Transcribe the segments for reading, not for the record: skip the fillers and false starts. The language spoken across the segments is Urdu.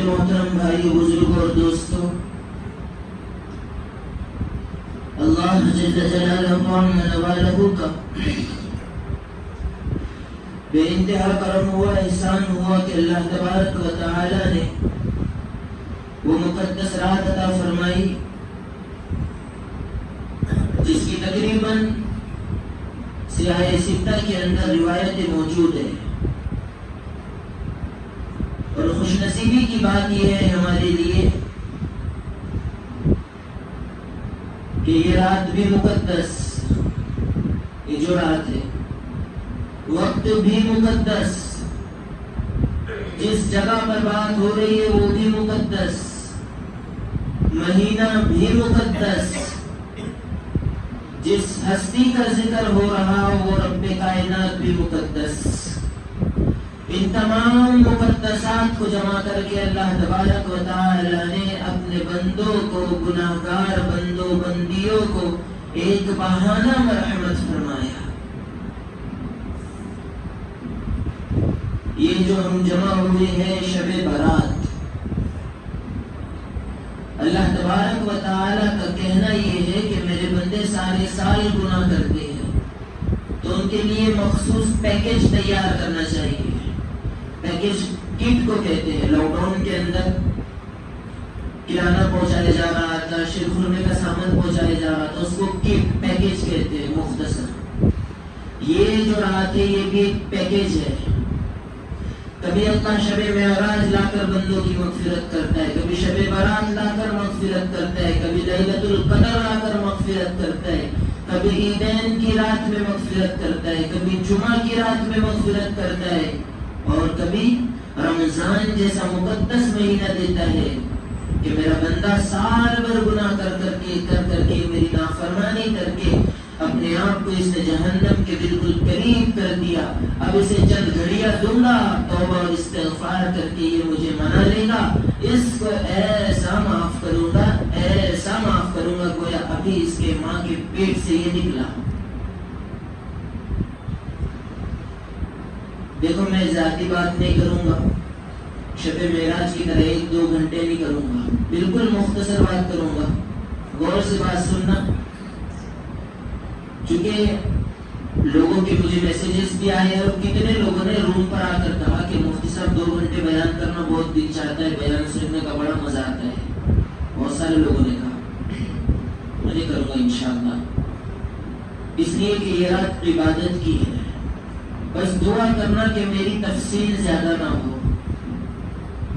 محترم بھائی بزرگوں اور دوستوں، اللہ جل جلالہ کا بے انتہا کرم ہوا، احسان ہوا کہ اللہ تبارک و تعالی نے وہ مقدس رات عطا فرمائی جس کی تقریباً سیاہ ستہ کے اندر روایتیں موجود ہیں، اور خوش نصیبی کی بات یہ ہے ہمارے لیے کہ یہ رات بھی مقدس، یہ جو رات ہے وقت بھی مقدس، جس جگہ پر بات ہو رہی ہے وہ بھی مقدس، مہینہ بھی مقدس، جس ہستی کا ذکر ہو رہا وہ رب کائنات بھی مقدس۔ ان تمام مقدسات کو جمع کر کے اللہ تبارک و تعالی نے اپنے بندوں کو، گناہگار بندوں بندیوں کو ایک بہانہ مرحمت فرمایا۔ یہ جو ہم جمع ہوئے ہیں شب برات، اللہ تبارک و تعالی کا کہنا یہ ہے کہ میرے بندے سارے سال گناہ کرتے ہیں تو ان کے لیے مخصوص پیکج تیار کرنا چاہیے۔ پیکج کٹ کو کہتے ہیں۔ لاک ڈاؤن کے اندر کرانہ پہنچایا جا رہا تھا، شیرخورمے کا سامان پہنچایا جا رہا تھا، اس کو کٹ پیکج کہتے ہیں مختصر۔ یہ جو رات ہے یہ بھی ایک پیکج ہے۔ کبھی اللہ شب معراج لا کر بندوں کی مغفرت کرتا ہے، کبھی شب برات لا کر مغفرت کرتا ہے، کبھی لیلۃ القدر لا کر مغفرت کرتا ہے، کبھی عیدین کی رات میں مغفرت کرتا ہے، کبھی جمعہ کی رات میں مغفرت کرتا ہے، اور کبھی رمضان جیسا مقدس مہینہ دیتا ہے کہ میرا بندہ سال بھر گناہ کر کے میری نافرمانی کر کے اپنے آپ کو اس نے جہنم کے بالکل قریب کر دیا، اب اسے چند گھڑیاں دوں گا، توبہ اور استغفار کر کے یہ مجھے منا لے گا، اس کو ایسا معاف کروں گا، ایسا معاف کروں گا گویا ابھی اس کے ماں کے پیٹ سے یہ نکلا۔ دیکھو میں ذاتی بات نہیں کروں گا، شب معراج کی طرح 1-2 گھنٹے نہیں کروں گا، بالکل مختصر بات کروں گا، غور سے بات سننا۔ چونکہ لوگوں کے مجھے میسیجز بھی آئے اور کتنے لوگوں نے روم پر آ کر کہا کہ مفتی صاحب 2 گھنٹے بیان کرنا بہت دل چاہتا ہے، بیان سننے کا بڑا مزہ آتا ہے، بہت سارے لوگوں نے کہا۔ میں نہیں کروں گا انشاءاللہ، اس لیے کہ یہ رات عبادت کی ہے، بس دعا کرنا کہ میری تفصیل زیادہ نہ ہو،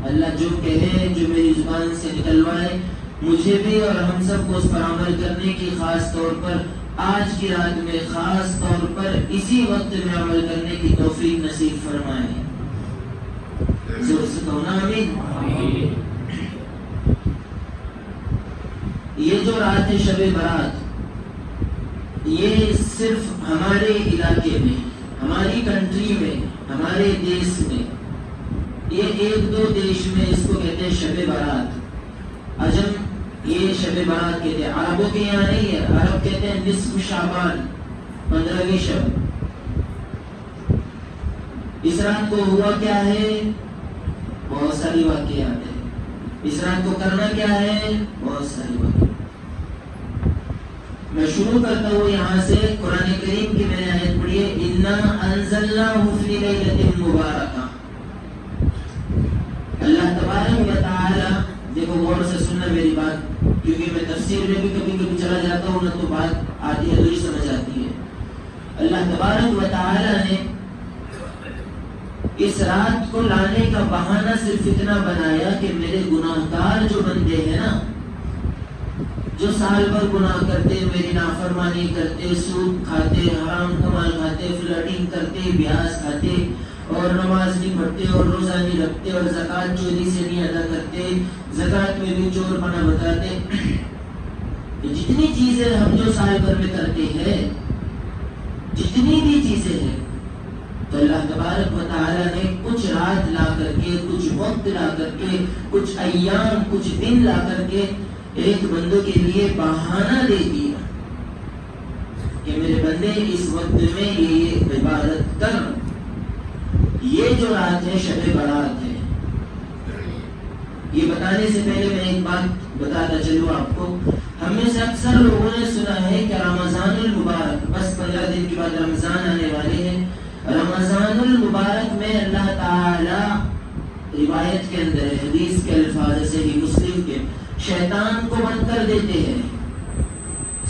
اللہ جو کہے جو میری زبان سے نکلوائے مجھے بھی اور ہم سب کو اس پر عمل کرنے کی، خاص طور پر آج کی رات میں، خاص طور پر اسی وقت میں عمل کرنے کی توفیق نصیب فرمائے۔ زور سے کہو نا آمین۔ یہ جو رات ہے شب برات، یہ صرف ہمارے علاقے میں، ہماری کنٹری میں، ہمارے دیش میں، یہ 1-2 دیش میں اس کو کہتے ہیں شب برات۔ عجم یہ شب برات کہتے ہیں، عربوں کے یہاں نہیں ہے، عرب کہتے ہیں نصف شعبان، 15ویں شب۔ اس رات کو ہوا کیا ہے؟ بہت ساری واقعات ہیں۔ اس رات کو کرنا کیا ہے؟ بہت ساری واقعات۔ میں شروع کرتا ہوں یہاں سے، قرآن کریم کی میں نے آیت پڑھی ہے، اِنَّا أَنزَلْنَاهُ فِي لَيْلَةٍ مُبَارَكَةٍ۔ اللہ تبارک و تعالی، دیکھو غور سے سننا میری بات، کیونکہ میں تفسیر میں بھی کبھی کبھی چلا جاتا ہوں نا تو بات آتی ہے، دوری سمجھ آتی ہے۔ اللہ تبارک و تعالی نے اس رات کو لانے کا بہانہ صرف اتنا بنایا کہ میرے گناہگار جو بندے ہیں نا، جو سال بھر گناہ کرتے، میری نافرمانی کرتے، سود کھاتے، حرام کمال کھاتے، فلرٹنگ کرتے، بیاس کھاتے، اور نماز نہیں پڑھتے، اور روزہ نہیں رکھتے، اور زکوٰۃ چوری سے نہیں ادا کرتے، زکوٰۃ میں بھی چور بنا بتاتے، جتنی چیزیں ہم جو سال بھر میں کرتے ہیں، جتنی بھی چیزیں ہیں، تو اللہ تبارک و تعالی نے کچھ رات لا کر کے، کچھ وقت لا کر کے، کچھ ایام، کچھ دن لا کر کے ایک بندوں کے لیے بہانہ دے دیا کہ میرے بندے اس وقت میں یہ عبادت کر۔ یہ جو رات ہے شب برات ہے، یہ بتانے سے پہلے میں ایک بات بتاتا چلوں آپ کو. ہم میں سے اکثر لوگوں نے سنا ہے کہ رمضان المبارک، بس 15 دن کے بعد رمضان آنے والے ہیں، رمضان المبارک میں اللہ تعالی روایت کے اندر حدیث کے الفاظ سے ہی مسلم کے شیطان کو بند کر دیتے ہیں.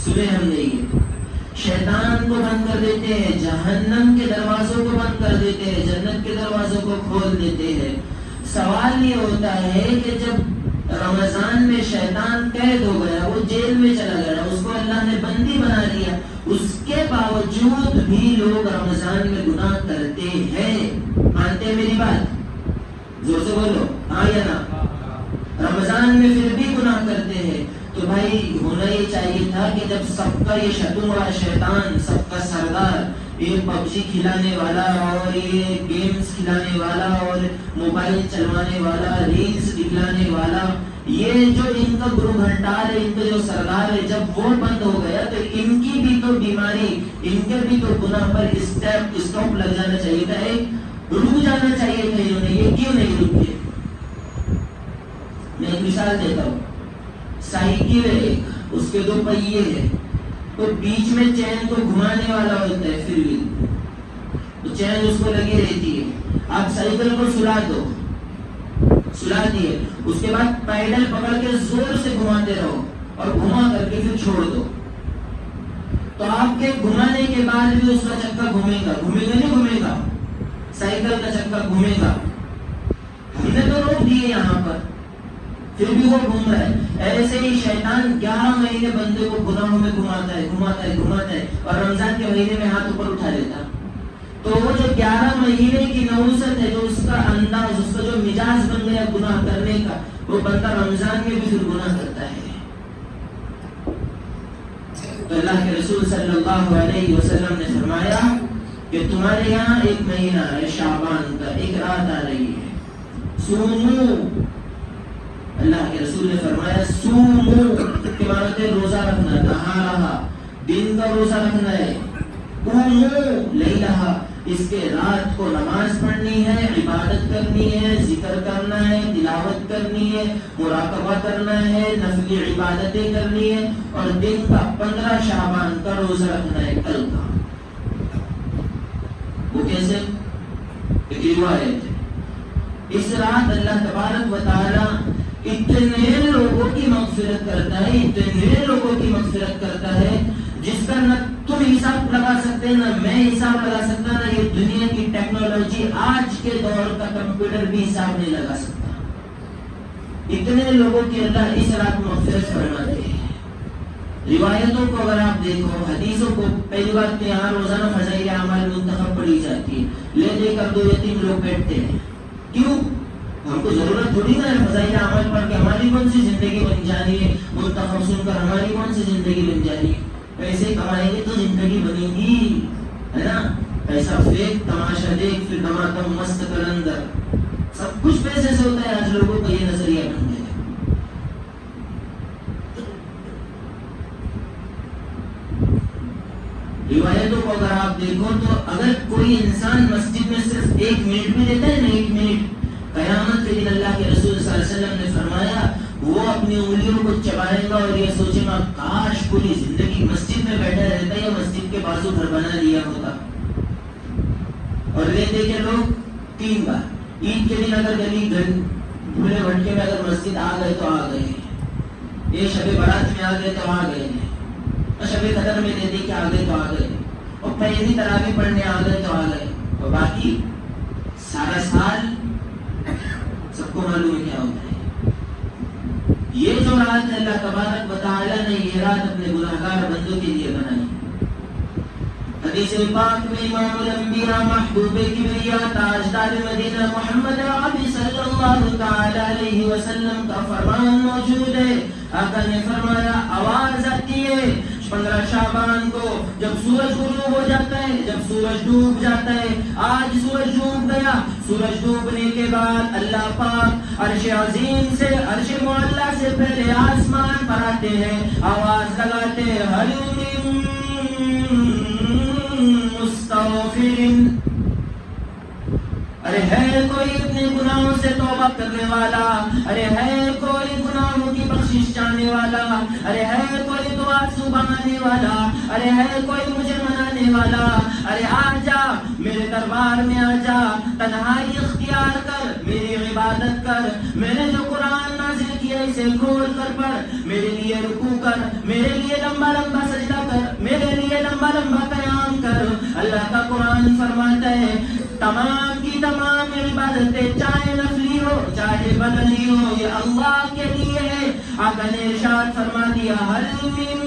سنے ہم نے یہ شیطان کو بند کر دیتے ہیں، جہنم کے دروازوں کو بند کر دیتے ہیں، جنت کے دروازوں کو کھول دیتے ہیں. سوال یہ ہوتا ہے کہ جب رمضان میں شیطان قید ہو گیا، وہ جیل میں چلا گیا، اس کو اللہ نے بندی بنا لیا، اس کے باوجود بھی لوگ رمضان میں گناہ کرتے ہیں. مانتے ہیں میری بات؟ زور سے بولو ہاں یا نا. رمضان میں پھر بھی گناہ کرتے ہیں. تو بھائی ہونا یہ چاہیے تھا کہ جب سب کا یہ شتونگا شیطان، سب کا سردار، یہ PUBG کھلانے والا اور یہ گیمز کھلانے والا اور موبائل چلوانے والا، ریلز دکھلانے والا، یہ جو ان کا گرو گھنٹال ہے، ان کا جو سردار ہے، جب وہ بند ہو گیا تو ان کی بھی تو بیماری، ان کے بھی تو گناہ پر اسٹاپ لگ جانا چاہیے تھا، رک جانا چاہیے تھا. انہوں نے یہ کیوں نہیں رکے؟ میں ایک مثال دیتا ہوں. سائیکل ہے ایک، اس کے 2 پہیے ہیں، تو بیچ میں چین کو گھمانے والا ہوتا ہے، پھر بھی تو چین اس کو لگی رہتی ہے. آپ سائیکل کو سلا دیے، اس کے بعد پیڈل پکڑ کے زور سے گھماتے رہو اور گھما کر کے پھر چھوڑ دو، تو آپ کے گھمانے کے بعد بھی اس کا چکا گھومے گا نہیں گھومے گا؟ سائیکل کا چکا گھومے گا. ہم نے تو روک دیے یہاں پر، پھر بھی وہ گھوم رہا ہے. ایسے ہی شیطان 11 مہینے بندے کو گناہوں میں گھماتا ہے اور رمضان کے مہینے میں ہاتھ اوپر اٹھا لیتا. تو وہ جو 11 مہینے کی نوست ہے، جو اس کا انداز، اس کا جو مزاج بن گیا گناہ کرنے کا، وہ بندہ رمضان میں بھی پھر گناہ کرتا ہے. تو اللہ کے رسول صلی اللہ علیہ وسلم نے فرمایا کہ تمہارے یہاں ایک مہینہ ہے شعبان کا، ایک رات آ رہی ہے، سومو. اللہ کے رسول نے فرمایا سومو کے معنی روزہ رکھنا، کہاں رہا دن کا روزہ رکھنا ہے. قومو لیلہا، اس کے رات کو نماز پڑھنی ہے، عبادت کرنی ہے، ذکر کرنا ہے، تلاوت کرنی ہے، مراقبہ کرنا ہے، نفلی عبادتیں کرنی ہے، اور دن کا 15 شعبان کا روزہ رکھنا ہے کل کا. وہ کیسے؟ ایک روایت ہے. اس رات اللہ تبارک و تعالی اتنے لوگوں کی مغفرت کرتا ہے جس کا نہ تم حساب لگا سکتے، نہ میں حساب لگا سکتا، نہ یہ دنیا کی ٹیکنالوجی آج کے دور کا کمپیوٹر بھی حساب نہیں لگا سکتا. اتنے لوگوں کی اللہ اس رات مغفرت فرماتے ہیں. روایتوں کو اگر آپ دیکھو، حدیثوں کو، پہلی بات کہ یہاں روزانہ فضائل اعمال منتخب پڑھی جاتی ہے، لے کر 2 یا 3 لوگ بیٹھتے ہیں. کیوں؟ ہم کو ضرورت تھوڑی نا ہے فضائل اعمال پڑھ کے ہماری کون سی زندگی بن جانی ہے، منتخب سن کر ہماری کون سی زندگی بن جانی ہے. پیسے کمائیں گے تو زندگی بنے گی، ہے نا. پیسہ فیک، تماشا دیکھ، پھر کماتا ہوں مست کلندر، سب کچھ پیسے سے ہوتا ہے. آج لوگوں کا یہ نظریہ بن گیا. روایتوں کو اگر آپ دیکھو تو اگر کوئی انسان مسجد میں صرف 1 منٹ بھی دیتا ہے نا، 1 منٹ، قیامت کے دن اللہ کے رسول صلی اللہ علیہ وسلم نے فرمایا وہ اپنی انگلیوں کو چبائے گا اور یہ سوچے گا کاش پوری زندگی مسجد میں بیٹھا رہتا یا مسجد کے بازو گھر بنا لیا ہوتا. اور لیتے کہ لوگ 3 بار عید کے دن اگر گلی بھولے بھٹکے میں اگر مسجد آ گئے تو آ گئے، یہ شب برات میں آ گئے تو آ گئے، اور شب قدر میں دے کہ آ گئے تو آ گئے، اور پہلی تراویح پڑھنے آ گئے تو آ گئے، اور باقی سارا سال سب کو معلوم ہے کیا ہوتا ہے. یہ جو رات ہے اللہ تبارک و تعالی نے یہ رات اپنے گناہگار بندوں کے لیے بنائی. حدیث پاک میں امام الانبیاء محبوب کبریا تاجدار مدینہ محمد عربی صلی اللہ تعالی علیہ وسلم کا فرمان موجود ہے. آقا نے فرمایا آواز آتی ہے 15 شعبان کو جب سورج غروب ہو جاتا ہے، جب سورج ڈوب جاتا ہے. آج سورج ڈوب گیا، سورج ڈوبنے کے بعد اللہ پاک عرش عظیم سے، عرش معلی سے پہلے آسمان پر آتے ہیں، آواز لگاتے ہیں حلیم مستغفر. ارے ہے کوئی اپنے گناہوں سے توبہ کرنے والا؟ ارے ہے کوئی گناہوں کی بخشش چاہنے والا؟ ارے ہے کوئی دعا سبحانے والا؟ ارے ہے کوئی مجھے منانے والا؟ ارے آ جا میرے دربار میں، آ جا، تنہائی اختیار کر، میری عبادت کر، میں نے جو قرآن نازل کیا اسے کھول کر پڑھ، میرے لیے رکوع کر، میرے لیے لمبا لمبا سجدہ کر، میرے لیے لمبا لمبا قیام کر۔ اللہ کا قرآن فرماتا ہے تمام کی تمام عبادتیں چاہے نفلی ہو چاہے بدنی ہو یہ اللہ کے لیے ہے۔ آقا نے ارشاد فرما دیا حل من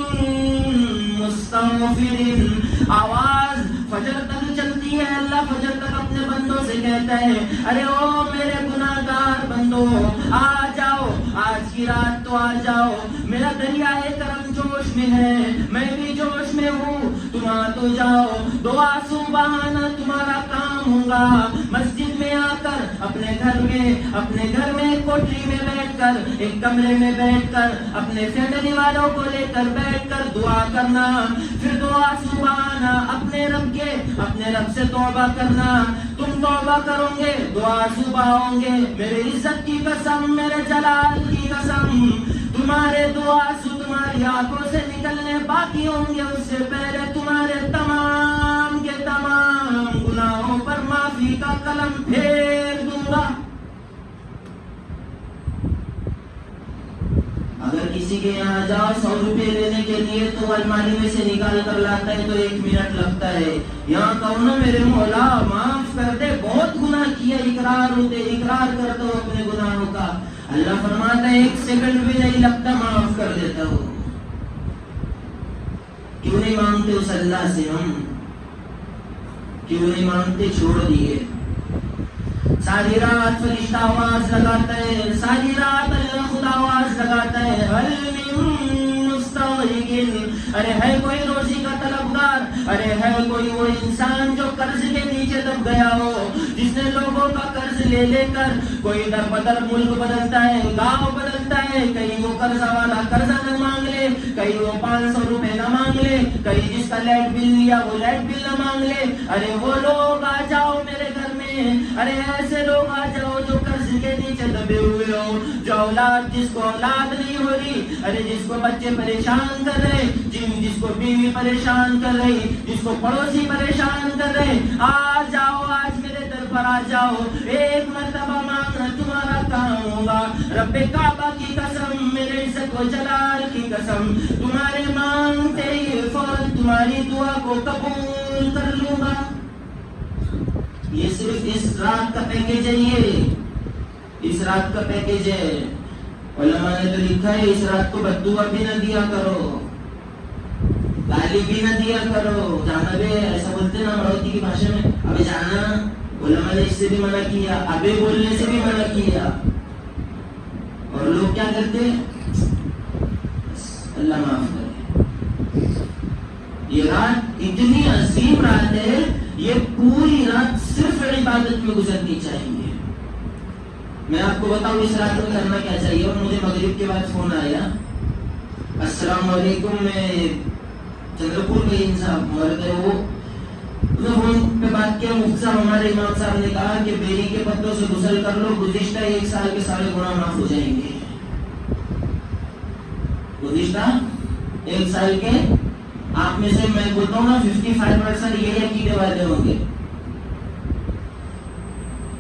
مستغفر، آواز فجر تک چلتی ہے، اللہ فجر تک اپنے بندوں سے کہتا ہے ارے او میرے گناہگار بندو آ جاؤ، آج کی رات تو آ جاؤ، میرا دریائے کرم جوش میں ہے، میں بھی جوش میں ہوں، تم آ تو جاؤ، دعا سبحانہ تمہارا کام ہوگا۔ مسجد میں آ کر اپنے گھر میں ایک کوٹری میں بیٹھ کر، ایک کمرے میں بیٹھ کر اپنے فیملی والوں کو لے کر بیٹھ کر دعا کرنا، پھر دعا سبحانہ اپنے رب سے توبہ کرنا۔ تم توبہ کرو گے دعا صبح ہوں گے، میرے عزت کی قسم، میرے جلال کی قسم، تمہارے دعا تمہاری آنکھوں سے نکلنے باقی ہوں گے، اس سے پہلے تمہارے تمام کے تمام گناہوں پر معافی کا قلم پھیر دوں گا۔ اگر کسی کے یہاں جاؤ 100 روپے لینے کے لیے تو الماری میں سے نکال کر لاتا ہے تو 1 منٹ لگتا ہے، یہاں کہو نا میرے مولا معاف کر دے، بہت گناہ کیا، اقرار کر دو اپنے گناہوں کا، اللہ فرماتا ہے 1 سیکنڈ بھی نہیں لگتا، معاف کر دیتا ہوں۔ کیوں نہیں مانگتے اس اللہ سے؟ ہم کیوں نہیں مانگتے؟ چھوڑ دیے۔ ساری رات فرشتہ آواز لگاتا ہے، ساری رات اللہ خدا آواز لگاتا ہے حل من مستغفر، ارے ہے کوئی روزی کا طلبگار؟ ارے ہے کوئی وہ انسان جو قرض کے نیچے دب گیا ہو، جس نے لوگوں کا قرض لے لے کر کوئی در بدر ملک بدلتا ہے، گاؤں بدلتا ہے، کہیں وہ قرضہ والا قرضہ نہ مانگ لے، کہیں وہ 500 روپے نہ مانگ لے، کہیں جس کا لائٹ بل لیا وہ لائٹ بل نہ مانگ لے، ارے وہ لوگ آ جاؤ میرے گھر میں، ارے ایسے لوگ آ جاؤ جو قرض کے نیچے دبے ہوئے ہو، جو جس کو اولاد نہیں ہو رہی، ارے جس کو بچے پریشان کر رہے، جس کو بیوی پریشان کر رہی، جس کو پڑوسی پریشان کر رہے، آ جاؤ آج میرے در پر آ جاؤ، 1 مرتبہ مانگنا تمہارا کام ہوگا، رب کعبہ کی قسم، میرے عزت و جلال کی قسم، تمہارے مانگتے ہی فوراً تمہاری دعا کو قبول کر لوں گا۔ یہ صرف اس رات کا پیکیج ہے، یہ اس رات کا پیکیج ہے۔ علماء نے تو لکھا ہے اس رات کو بددعا بھی نہ دیا کرو، گالی بھی نہ دیا کرو، جانا بھی ایسا بولتے نا مروتی کی بھاشا میں، ابھی جانا، علماء نے اس سے بھی منع کیا، ابھی بولنے سے بھی منع کیا، اور لوگ کیا کرتے؟ اللہ معاف کرے۔ یہ رات اتنی عظیم رات ہے، یہ پوری رات صرف عبادت میں گزرنی چاہیے۔ میں آپ کو بتاؤں اس رات میں کرنا کیا چاہیے، اور مجھے مغرب کے بعد فون آیا، السلام علیکم، میں چندرپور کے انصاف مرد ہے، وہ فون پہ بات کیا، مفتی صاحب ہمارے امام صاحب نے کہا کہ بیری کے پتوں سے غسل کر لو، گزشتہ 1 سال کے سارے گناہ معاف ہو جائیں گے، گزشتہ 1 سال کے، آپ میں سے میں بولتا ہوں نا 55% یہ عقیدے والے ہوں گے،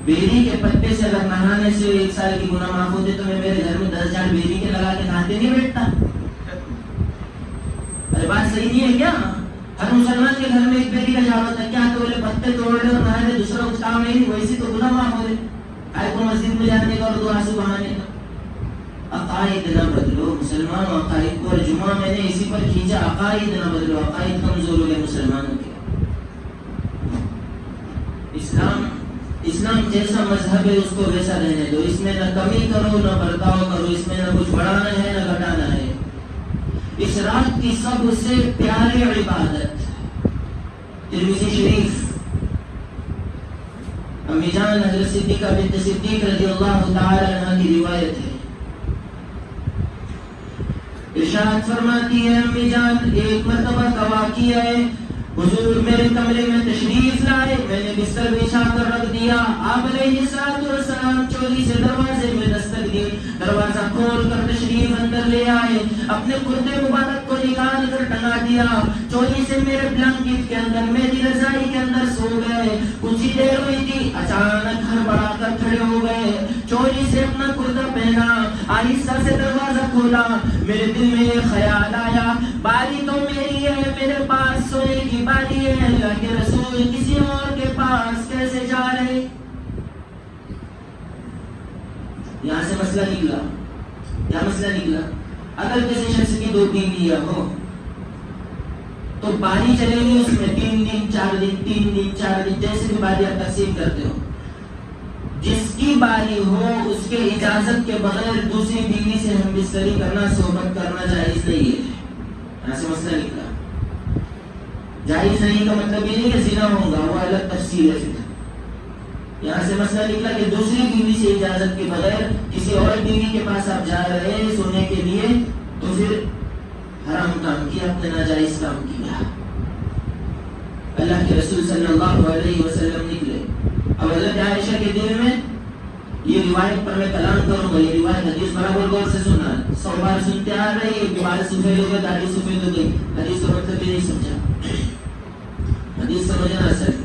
بیری کے پتے سے اگر نہانے سے 1 سال کی گناہ معاف ہوتے تو میں میرے گھر میں 10 جھاڑ بیری کے لگا کے نہاتے نہیں بیٹھتا۔ ارے بات صحیح نہیں ہے کیا؟ ہر مسلمان کے گھر میں 1 بیری کا جھاڑ ہوتا ہے، کیا تو بولے پتے توڑ لے اور نہانے، دوسرا کچھ کام نہیں، ویسے تو گناہ معاف ہو رہے، آئے کو مسجد میں جانے کا اور دعا سبحانے کا۔ عقائد نہ بدلو مسلمان، عقائد کو، اور جمعہ میں نے اسی پر کھینچا، عقائد نہ بدلو، عقائد کمزور ہو گئے مسلمانوں کے۔ اسلام جیسا مذہب ہے اس کو ویسا رہنے دو، اس میں نہ کمی کرو نہ برتاؤ کرو، اس میں نہ کچھ بڑھانا ہے نہ گھٹانا ہے۔ اس رات کی سب سے پیاری عبادت ترمذی شریف، امی جان حضرت صدیقہ بنت صدیق رضی اللہ تعالی عنہ کی روایت ہے، ارشاد فرماتی ہے امی جان، ایک مرتبہ کا واقعہ ہے، حضور میرے کمرے میں تشریف لائے، میں نے بستر بچھا کر رکھ دیا، آپ علیہ السلام چوری سے دروازے میں دستک دی، دروازہ کھول کر تشریف اندر لے آئے، اپنے کرتے مبارک کو نکال کر ٹنگا دیا، چوری سے میرے بلینکٹ کے اندر، میری رضائی کے اندر سو گئے، کچھ ہی دیر ہوئی تھی، اچانک ہڑبڑا کر کھڑے ہو گئے، چوری سے اپنا کرتا پہنا، آہستہ سے دروازہ کھولا، میرے دل میں یہ خیال آیا، باری تو میری ہے، میرے پاس سونے کی باری ہے، اللہ کے رسول کسی اور کے پاس کیسے جا رہے؟ یہاں سے مسئلہ نکلا، کیا مسئلہ نکلا؟ اگر کسی شخص کی 2 بیویاں ہو تو باری چلے گی اس میں 3 دن 4 دن 3 دن 4 دن جیسے بھی باری آپ تقسیم کرتے ہو، جس کی باری ہو اس کے اجازت کے بغیر دوسری بیوی سے ہم بستری کرنا، صحبت کرنا جائز نہیں ہے۔ یہاں سے مسئلہ نکلا، جائز نہیں کا مطلب یہ نہیں کہ زنا ہوگا، وہ الگ تفصیل ہے۔ پھر یہاں سے مسئلہ نکلا کہ دوسری بیوی سے اجازت کے بغیر کسی اور بیوی کے پاس آپ جا رہے ہیں سونے کے لیے، تو پھر حرام کام کیا، اپنے ناجائز کام کیا۔ اللہ کے رسول صلی اللہ علیہ وسلم نکلے، اب حضرت عائشہ کے دل میں یہ روایت پر میں کلام کروں گا، یہ روایت حدیث برابر غور سے سننا، 100 بار سنتے آ رہے ہیں، بال سفید ہو گئے، داڑھی سفید ہو گئی، حدیث کا مطلب یہ نہیں سمجھا، حدیث سمجھنا اصل۔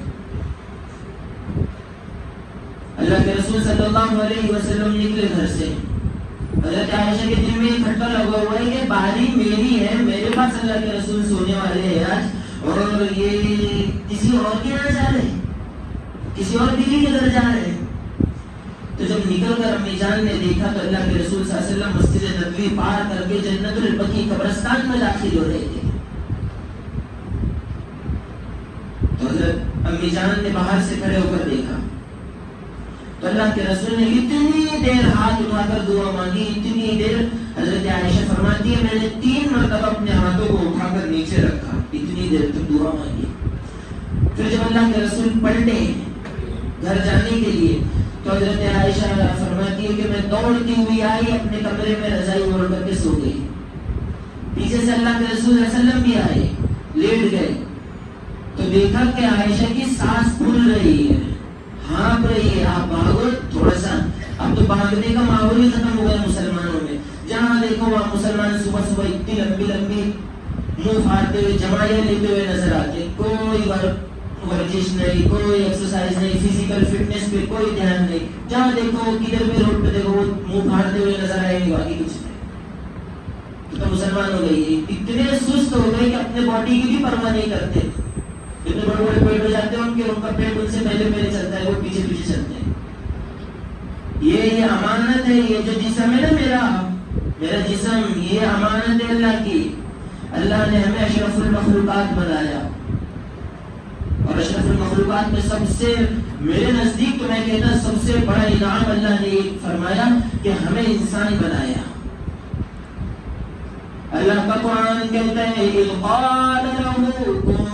اللہ کے رسول صلی اللہ علیہ وسلم نکلے گھر سے، حضرت عائشہ کے دل میں کھٹکا لگا ہوا ہے کہ باری میری ہے، میرے پاس اللہ کے رسول سونے والے ہیں آج، اور یہ کسی اور کے یہاں جا رہے ہیں، کسی اور بیوی کے گھر جا رہے ہیں۔ تو جب نکل کر امی جان نے دیکھا تو اللہ کے رسول صلی اللہ علیہ وسلم مسجد نبوی پار کر کے جنت البقیع قبرستان میں داخل ہو رہے تھے، تو حضرت امی جان نے باہر سے کھڑے ہو کر دیکھا تو اللہ کے رسول نے اتنی دیر ہاتھ اٹھا کر دعا مانگی، اتنی دیر، حضرت عائشہ فرماتی ہے میں نے 3 مرتبہ اپنے ہاتھوں کو اٹھا کر نیچے رکھا، اتنی دیر تک دعا مانگی۔ پھر جب اللہ کے رسول پلٹے گھر جانے کے لیے تو حضرت عائشہ فرماتی ہے کہ میں دوڑتی ہوئی آئی، اپنے کمرے میں رضائی اوڑھ کر کے سو گئی، پیچھے سے اللہ کے رسول صلی اللہ علیہ وسلم بھی آئے، لیٹ گئے تو دیکھا کہ عائشہ کی سانس پھول رہی ہے، ہانپ رہی ہے، آپ بھاگو تھوڑا سا، اب تو بھاگنے کا ماحول ہی ختم ہو گیا مسلمانوں میں، جہاں دیکھو وہاں مسلمان صبح صبح اتنی لمبی لمبی منہ پھاڑتے ہوئے جمائیاں لیتے ہوئے نظر آتے، کوئی ورزش نہیں، کوئی ایکسرسائز نہیں، فزیکل فٹنس پہ کوئی دھیان نہیں، جہاں دیکھو کدھر بھی روڈ پہ دیکھو وہ منہ پھاڑتے ہوئے نظر آئیں گے، باقی کچھ نہیں۔ تو مسلمان ہو گئی، اتنے سست ہو گئے کہ اپنے باڈی کی بھی پرواہ نہیں کرتے، اتنے بڑے بڑے پیٹ ہو جاتے ہیں ان کے، ان کا پیٹ ان سے پہلے پہلے چلتا ہے، وہ پیچھے پیچھے چلتے ہیں۔ یہ امانت ہے، یہ جو جسم ہے نا میرا جسم، یہ امانت ہے اللہ کی، اللہ نے ہمیں اشرف المخلوقات بنایا، اور اشرف المخلوقات میں سب سے، میرے نزدیک تو میں کہتا سب سے بڑا انعام اللہ نے یہ فرمایا کہ ہمیں انسان بنایا۔ اللہ کا قرآن کہتا ہے اذ قال له کن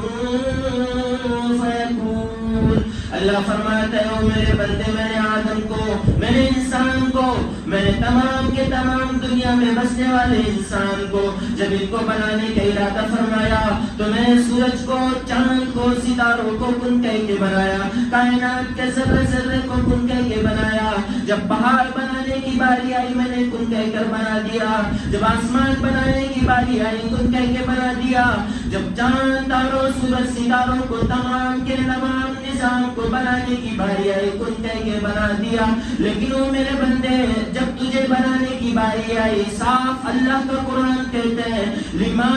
فیکون، اللہ فرماتا ہے او میرے بندے، میں نے آدم کو، میں نے انسان کو، میں نے تمام کے تمام دنیا میں بسنے والے انسان کو جب ان کو بنانے کا ارادہ فرمایا تو میں نے سورج کو، چاند کو، ستاروں کو کن کہہ کے بنایا، کائنات کے ذرے ذرے کو کن کہہ کے بنایا، جب پہاڑ بنانے کی باری آئی میں نے کن کہہ کر بنا دیا، جب آسمان بنانے کی باری آئی کن کہہ کے بنا دیا، جب چاند، تاروں، سورج، ستاروں کو، تمام کے تمام نظام کو بنانے کی باری آئی کن کہہ کے بنا دیا۔ لیکن وہ میرے بندے جب تجھے بنانے کی باری آئی، صاف اللہ کا قرآن کہتا ہے لما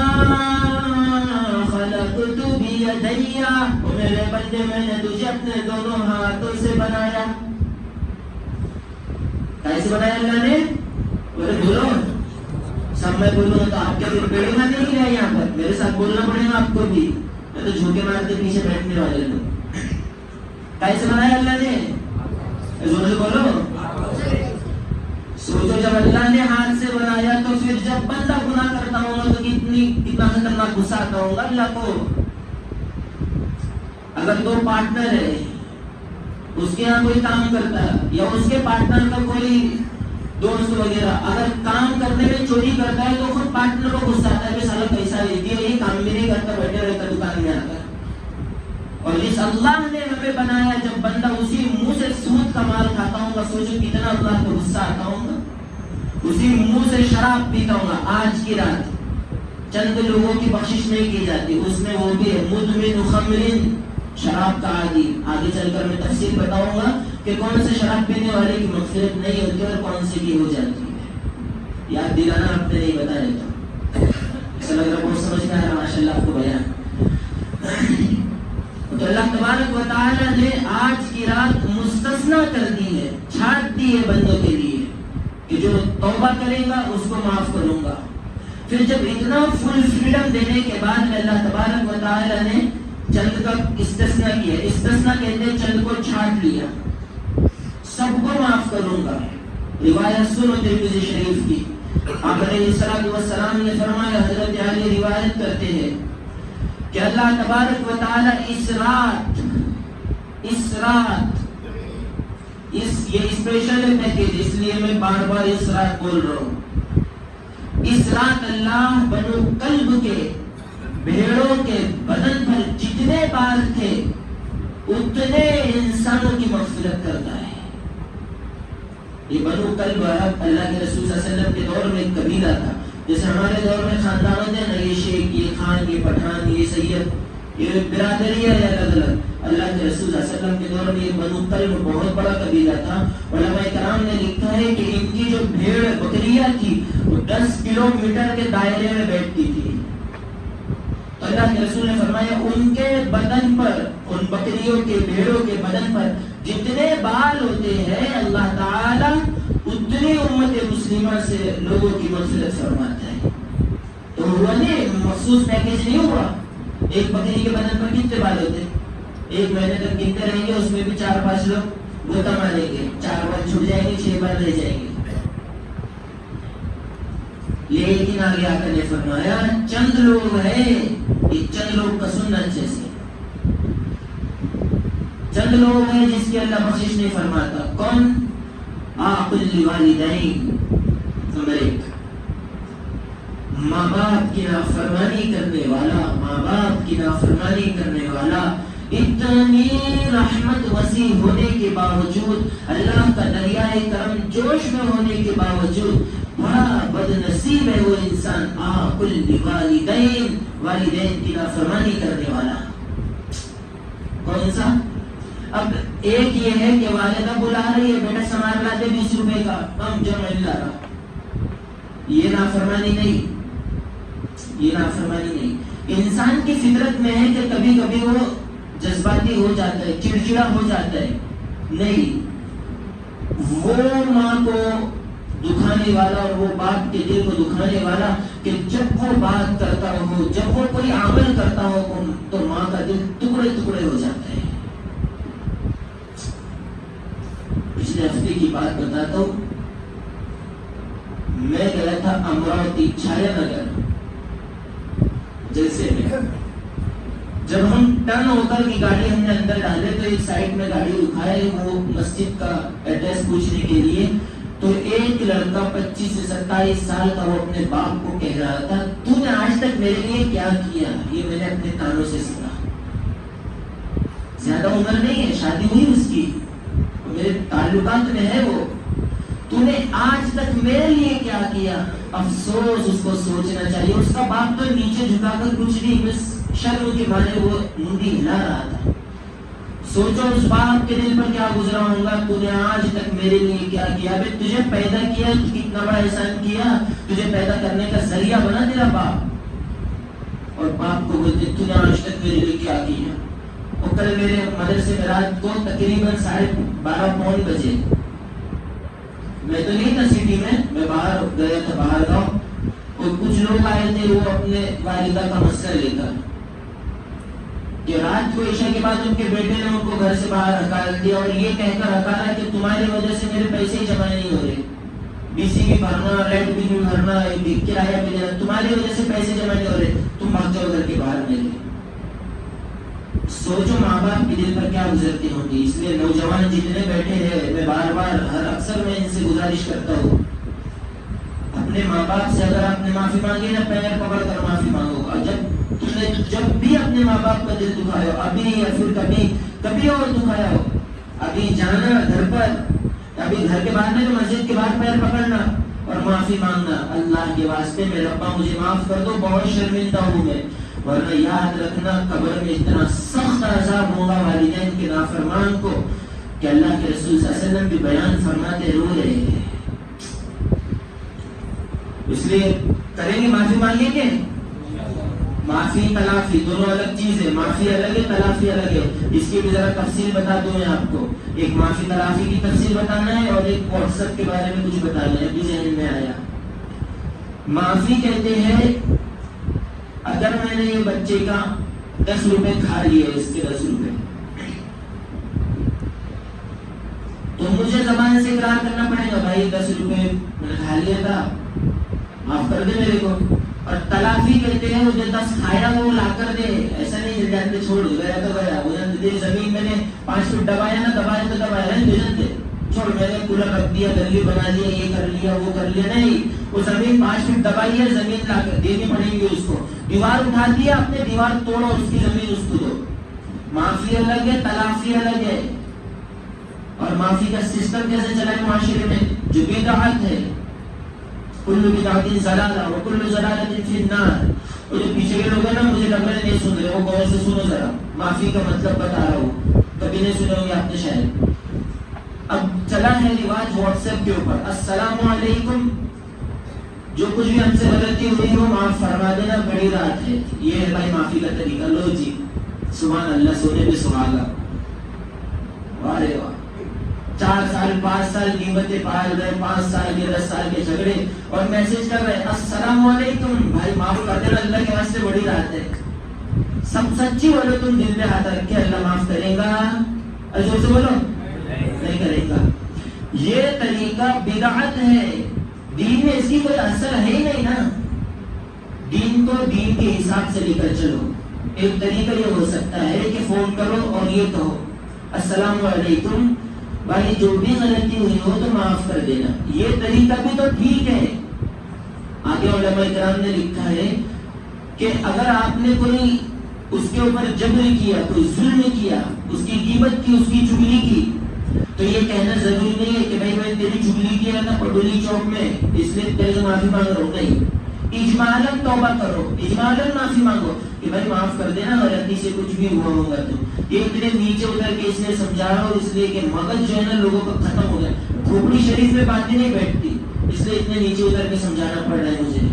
خلقت بیدی، وہ میرے بندے میں نے تجھے اپنے دونوں ہاتھوں سے بنایا۔ کیسے بنایا اللہ نے؟ بولے بولو، سب میں بولوں تو آپ کے دل پیڑ نہ نہیں رہے، یہاں پر میرے ساتھ بولنا پڑے گا آپ کو بھی، میں تو جھوکے مارتے پیچھے بیٹھنے والے لوگ۔ کیسے بنایا اللہ نے؟ زور سے بولو۔ سوچو جب اللہ نے ہاتھ سے بنایا تو پھر جب بندہ گناہ کرتا ہوگا تو کتنا خطرناک غصہ آتا ہوگا اللہ کو۔ اگر 2 پارٹنر ہے، اس کے یہاں کوئی کام کرتا ہے یا اس کے پارٹنر کا کوئی دوست وغیرہ اگر کام کرنے میں چوری کرتا ہے تو خود پارٹنر کو غصہ آتا ہے کہ سالہ پیسہ لیتی ہے، یہ کام بھی نہیں کرتا، بیٹھے رہتا دکان میں آتا ہے، اللہ نے ہمیں بنایا جب بندہ اسی منہ سے سود کا مال کھاتا ہوں گا، سوچو کتنا اللہ کو غصہ آتا ہوں گا. اسی منہ سے شراب پیتا ہوں گا. آج کی رات چند لوگوں کی بخشش نہیں کی جاتی، اس میں وہ بھی ہے مدمن خمرن، شراب کا عادی. آگے چل کر میں تفصیل بتاؤں گا کہ کون سے شراب پینے والے کی مغفرت نہیں ہوتی اور کون سے کی ہو جاتی ہے. یاد دلانا آپ نے نہیں بتایا تو ایسا لگ رہا بہت سمجھ میں آ رہا ماشاء اللہ آپ کو بیان. تو اللہ تبارک و تعالی نے آج کی رات مستثنا کر دی ہے، چھاٹ دی ہے بندوں کے لیے کہ جو توبہ کرے گا اس کو معاف کروں گا. پھر جب اتنا فل فریڈم دینے کے بعد میں اللہ تبارک و تعالی نے چند کا استثنا کیا. استثنا کہتے ہیں چند کو چھاٹ لیا، سب کو معاف کروں گا. روایت سنو ترمذی شریف کی. آپ علیہ السلام نے فرمایا، حضرت علی روایت کرتے ہیں کہ اللہ تبارک و تعالی اس رات یہ اسپیشل ہے پیکیج، اس لیے میں بار بار اس رات بول رہا ہوں. اس رات اللہ بنو کلب کے بھیڑوں کے بدن پر جتنے بال تھے اتنے انسانوں کی مغفرت کرتا ہے. یہ بنو کلب اللہ کے رسول صلی اللہ علیہ وسلم کے دور میں ایک قبیلہ تھا. جیسے ہمارے دور میں خاندان ہوتے ہیں نا، یہ شیخ، یہ خان، یہ پٹھان، یہ سید، یہ برادری ہے الگ الگ. اللہ کے رسول صلی اللہ علیہ وسلم کے دور میں یہ بنو کلب بہت بڑا قبیلہ تھا. علماء کرام نے لکھا ہے کہ ان کی جو بھیڑ بکریاں تھی وہ 10 کلومیٹر کے دائرے میں بیٹھتی تھی. تو اللہ کے رسول نے فرمایا ان کے بدن پر، ان بکریوں کے بھیڑوں کے بدن پر جتنے بال ہوتے ہیں اللہ تعالی اتنی امت مسلمہ سے لوگوں کی مغفرت فرماتا ہے. تو ہوا نہیں مخصوص پیکیج نہیں ہوا. ایک بکری کے بدن پر کتنے بال ہوتے ہیں؟ ایک مہینے تک گنتے رہیں گے، اس میں بھی 4-5 لوگ گوتا ماریں گے، 4 بار چھوٹ جائیں گے، 6 بار رہ جائیں گے. لیکن آگے آ کر نے فرمایا چند لوگ ہیں، یہ چند لوگ کا سننا اچھے سے، چند لوگ ہیں جس کی اللہ بخشش نہیں فرماتا. کون؟ عاقل لوالدین. نمبر 1 ماں باپ کی نافرمانی کرنے والا، ماں باپ کی نافرمانی کرنے والا. اتنی رحمت وسیع ہونے کے باوجود، اللہ کا دریائے کرم جوش میں ہونے کے باوجود بڑا بد نصیب ہے وہ انسان. عاقل لوالدین، والدین کی نافرمانی کرنے والا. کون سا؟ اب ایک یہ ہے کہ والدہ بلا رہی ہے، بیٹا سامان لا دے 20 روپے کا، کم جمع لا رہا. یہ نافرمانی نہیں، یہ نافرمانی نہیں. انسان کی فطرت میں ہے کہ کبھی کبھی وہ جذباتی ہو جاتا ہے، چڑچڑا ہو جاتا ہے. نہیں، وہ ماں کو دکھانے والا اور وہ باپ کے دل کو دکھانے والا کہ جب وہ بات کرتا ہو، جب وہ کوئی عمل کرتا ہو تو ماں کا دل ٹکڑے ٹکڑے ہو جاتا ہے. پچھلے ہفتے کی بات بتاتا ہوں. میں گیا تھا امراوتی چھایا نگر. جیسے میں جب ہم ٹرن ہو کر کی گاڑی ہم نے اندر ڈالے تو ایک سائڈ میں گاڑی رکھائے وہ مسجد کا ایڈریس پوچھنے کے لیے. تو ایک لڑکا 25 سے 27 سال کا وہ اپنے باپ کو کہہ رہا تھا تو نے آج تک میرے لیے کیا کیا؟ یہ میں نے اپنے کانوں سے سنا. زیادہ عمر نہیں ہے، شادی ہوئی اس کی، میرے تعلقات میں ہے وہ. تو نے آج تک میرے لیے کیا کیا؟ افسوس، اس کو سوچنا چاہیے. اس کا باپ تو نیچے جھکا کر کچھ نہیں، بس شرم کے مارے وہ منڈی ہلا رہا تھا. سوچو اس باپ کے دل پر کیا گزرا ہوگا. تو نے آج تک میرے لیے کیا کیا؟ بے تجھے پیدا کیا، کتنا بڑا احسان کیا. تجھے پیدا کرنے کا ذریعہ بنا تیرا باپ، اور باپ کو بولتے تو نے آج تک میرے لیے کیا کیا. اور کل میرے مدرسے میں رات کو تقریباً 12:30 پون بجے، میں تو نہیں تھا سٹی میں باہر گیا تھا، باہر گاؤں. اور کچھ لوگ آئے تھے وہ اپنے والدہ کا مسئلہ لے کر کہ رات کو عشاء کے بعد ان کے بیٹے نے ان کو گھر سے باہر ہکال دیا اور یہ کہہ کر ہکالا کہ تمہاری وجہ سے میرے پیسے ہی جمع نہیں ہو رہے، بی سی بھی بھرنا، لائٹ بل بھی بھرنا، کرایہ بھی دینا، تمہاری وجہ سے پیسے جمع نہیں ہو رہے، تم بھاگ جاؤ گھر کے باہر. میرے سوچو ماں باپ کے دل پر کیا گزرتی ہوگی. اس لیے نوجوان جتنے بیٹھے ہیں میں بار بار اکثر میں ان سے گزارش کرتا ہوں، اپنے ماں باپ سے اگر آپ نے معافی مانگی نا پیر پکڑ کر معافی مانگو. اور جب تم نے جب بھی اپنے ماں باپ کا دل دکھایا ہو، ابھی یا پھر کبھی اور دکھایا ہو، ابھی جانا گھر پر، ابھی گھر کے باہر میں تو مسجد کے باہر پیر پکڑنا اور معافی مانگنا، اللہ کے واسطے میرے ربا مجھے معاف کر دو، بہت شرمندہ ہوں میں. ورنہ یاد رکھنا قبر میں اتنا سخت عذاب ہوگا والدین کے نافرمان کو کہ اللہ کے رسول صلی اللہ علیہ وسلم بھی بیان فرماتے رو رہے ہیں. اس لیے کریں گے، معافی مانگیں گے. معافی تلافی دونوں الگ چیز ہے، معافی الگ ہے، تلافی الگ ہے. اس کی بھی ذرا تفصیل بتا دوں میں آپ کو. ایک معافی تلافی کی تفصیل بتانا ہے اور ایک واٹس ایپ کے بارے میں کچھ بتانا ہے، بھی ذہن میں آیا. معافی کہتے ہیں اگر میں نے یہ بچے کا 10 روپے کھا لیے، اس کے 10 روپے، تو مجھے زبان سے اقرار کرنا پڑے گا، بھائی 10 روپے میں نے کھا لیا تھا، معاف کر دے میرے کو. اور تلافی کہتے ہیں وہ جو 10 کھایا وہ لا کر دے، ایسا نہیں جل جاتے چھوڑ گیا تو گیا، وہ زمین میں نے 5 فٹ دبایا نا، دبایا تو دبایا نہیں، چھوڑ میں نے کولر رکھ دیا، گلی بنا لیا، یہ کر لیا وہ کر لیا، نہیں. وہ زمین 5 فٹ دبائی ہے، زمین لا کر دینی پڑیں گی اس کو. دیوار اٹھا دیا اپنے، دیوار توڑو، اس کی زمین اس کو دو. معافی الگ ہے، تلافی الگ ہے. اور معافی کا سسٹم کیسے چلا ہے معاشرے میں؟ جو بدعت ہے، کل بدعت ضلالہ وکل ضلالۃ فی النار. اور جو پیچھے کے لوگ ہیں نا، مجھے لگ رہا ہے نہیں سن رہے، وہ غور سے سنو ذرا، معافی کا مطلب بتا رہا ہوں، کبھی نہیں سنے ہوں گے آپ نے شاید. اب چلا ہے رواج واٹس ایپ کے اوپر، السلام علیکم، جو کچھ بھی ہم سے غلطی ہوئی ہو معاف فرما دینا، بڑی رات ہے. یہ ہے بھائی معافی کا طریقہ. لو جی، سبحان اللہ، سونے پہ سہاگا. واہ رے واہ. 4 سال 5 سال قیمتیں پال گئے، 5 سال کے 10 سال کے جھگڑے، اور میسج کر رہے السلام علیکم، بھائی معاف کر دینا، اللہ کے واسطے بڑی رات ہے. سب سچی بولو، تم دل میں ہاتھ رکھ کے اللہ معاف کرے گا؟ زور سے بولو، نہیں کرے گا. یہ طریقہ بدعت ہے. دین میں اس کی کوئی اثر ہے ہی نہیں نا. دین کو دین کے حساب سے لے کر چلو. ایک طریقہ یہ ہو سکتا ہے کہ فون کرو اور یہ کہو السلام علیکم، بھائی جو بھی غلطی ہوئی ہو تو معاف کر دینا. یہ طریقہ بھی تو ٹھیک ہے. آگے علماء کرام نے لکھا ہے کہ اگر آپ نے کوئی اس کے اوپر جبر کیا، کوئی ظلم کیا، اس کی غیبت کی، اس کی چغلی کی، تو یہ کہنا ضروری نہیں ہے کہ بھائی میں تیری چغلی کیا تھا پٹولی چوک میں، اس لیے تیرے سے معافی مانگ رہا ہوں. نہیں، اجمالاً توبہ کرو، اجمالاً معافی مانگو کہ بھائی معاف کر دینا، غلطی سے کچھ بھی ہوا ہوگا تو. یہ اتنے نیچے اتر کے اس لیے سمجھا رہا ہوں، اس لیے کہ مغز جو ہے نا لوگوں کا ختم ہو گیا. کھوپڑی شریف میں باتیں نہیں بیٹھتی، اس لیے اتنے نیچے اتر کے سمجھانا پڑ رہا ہے مجھے.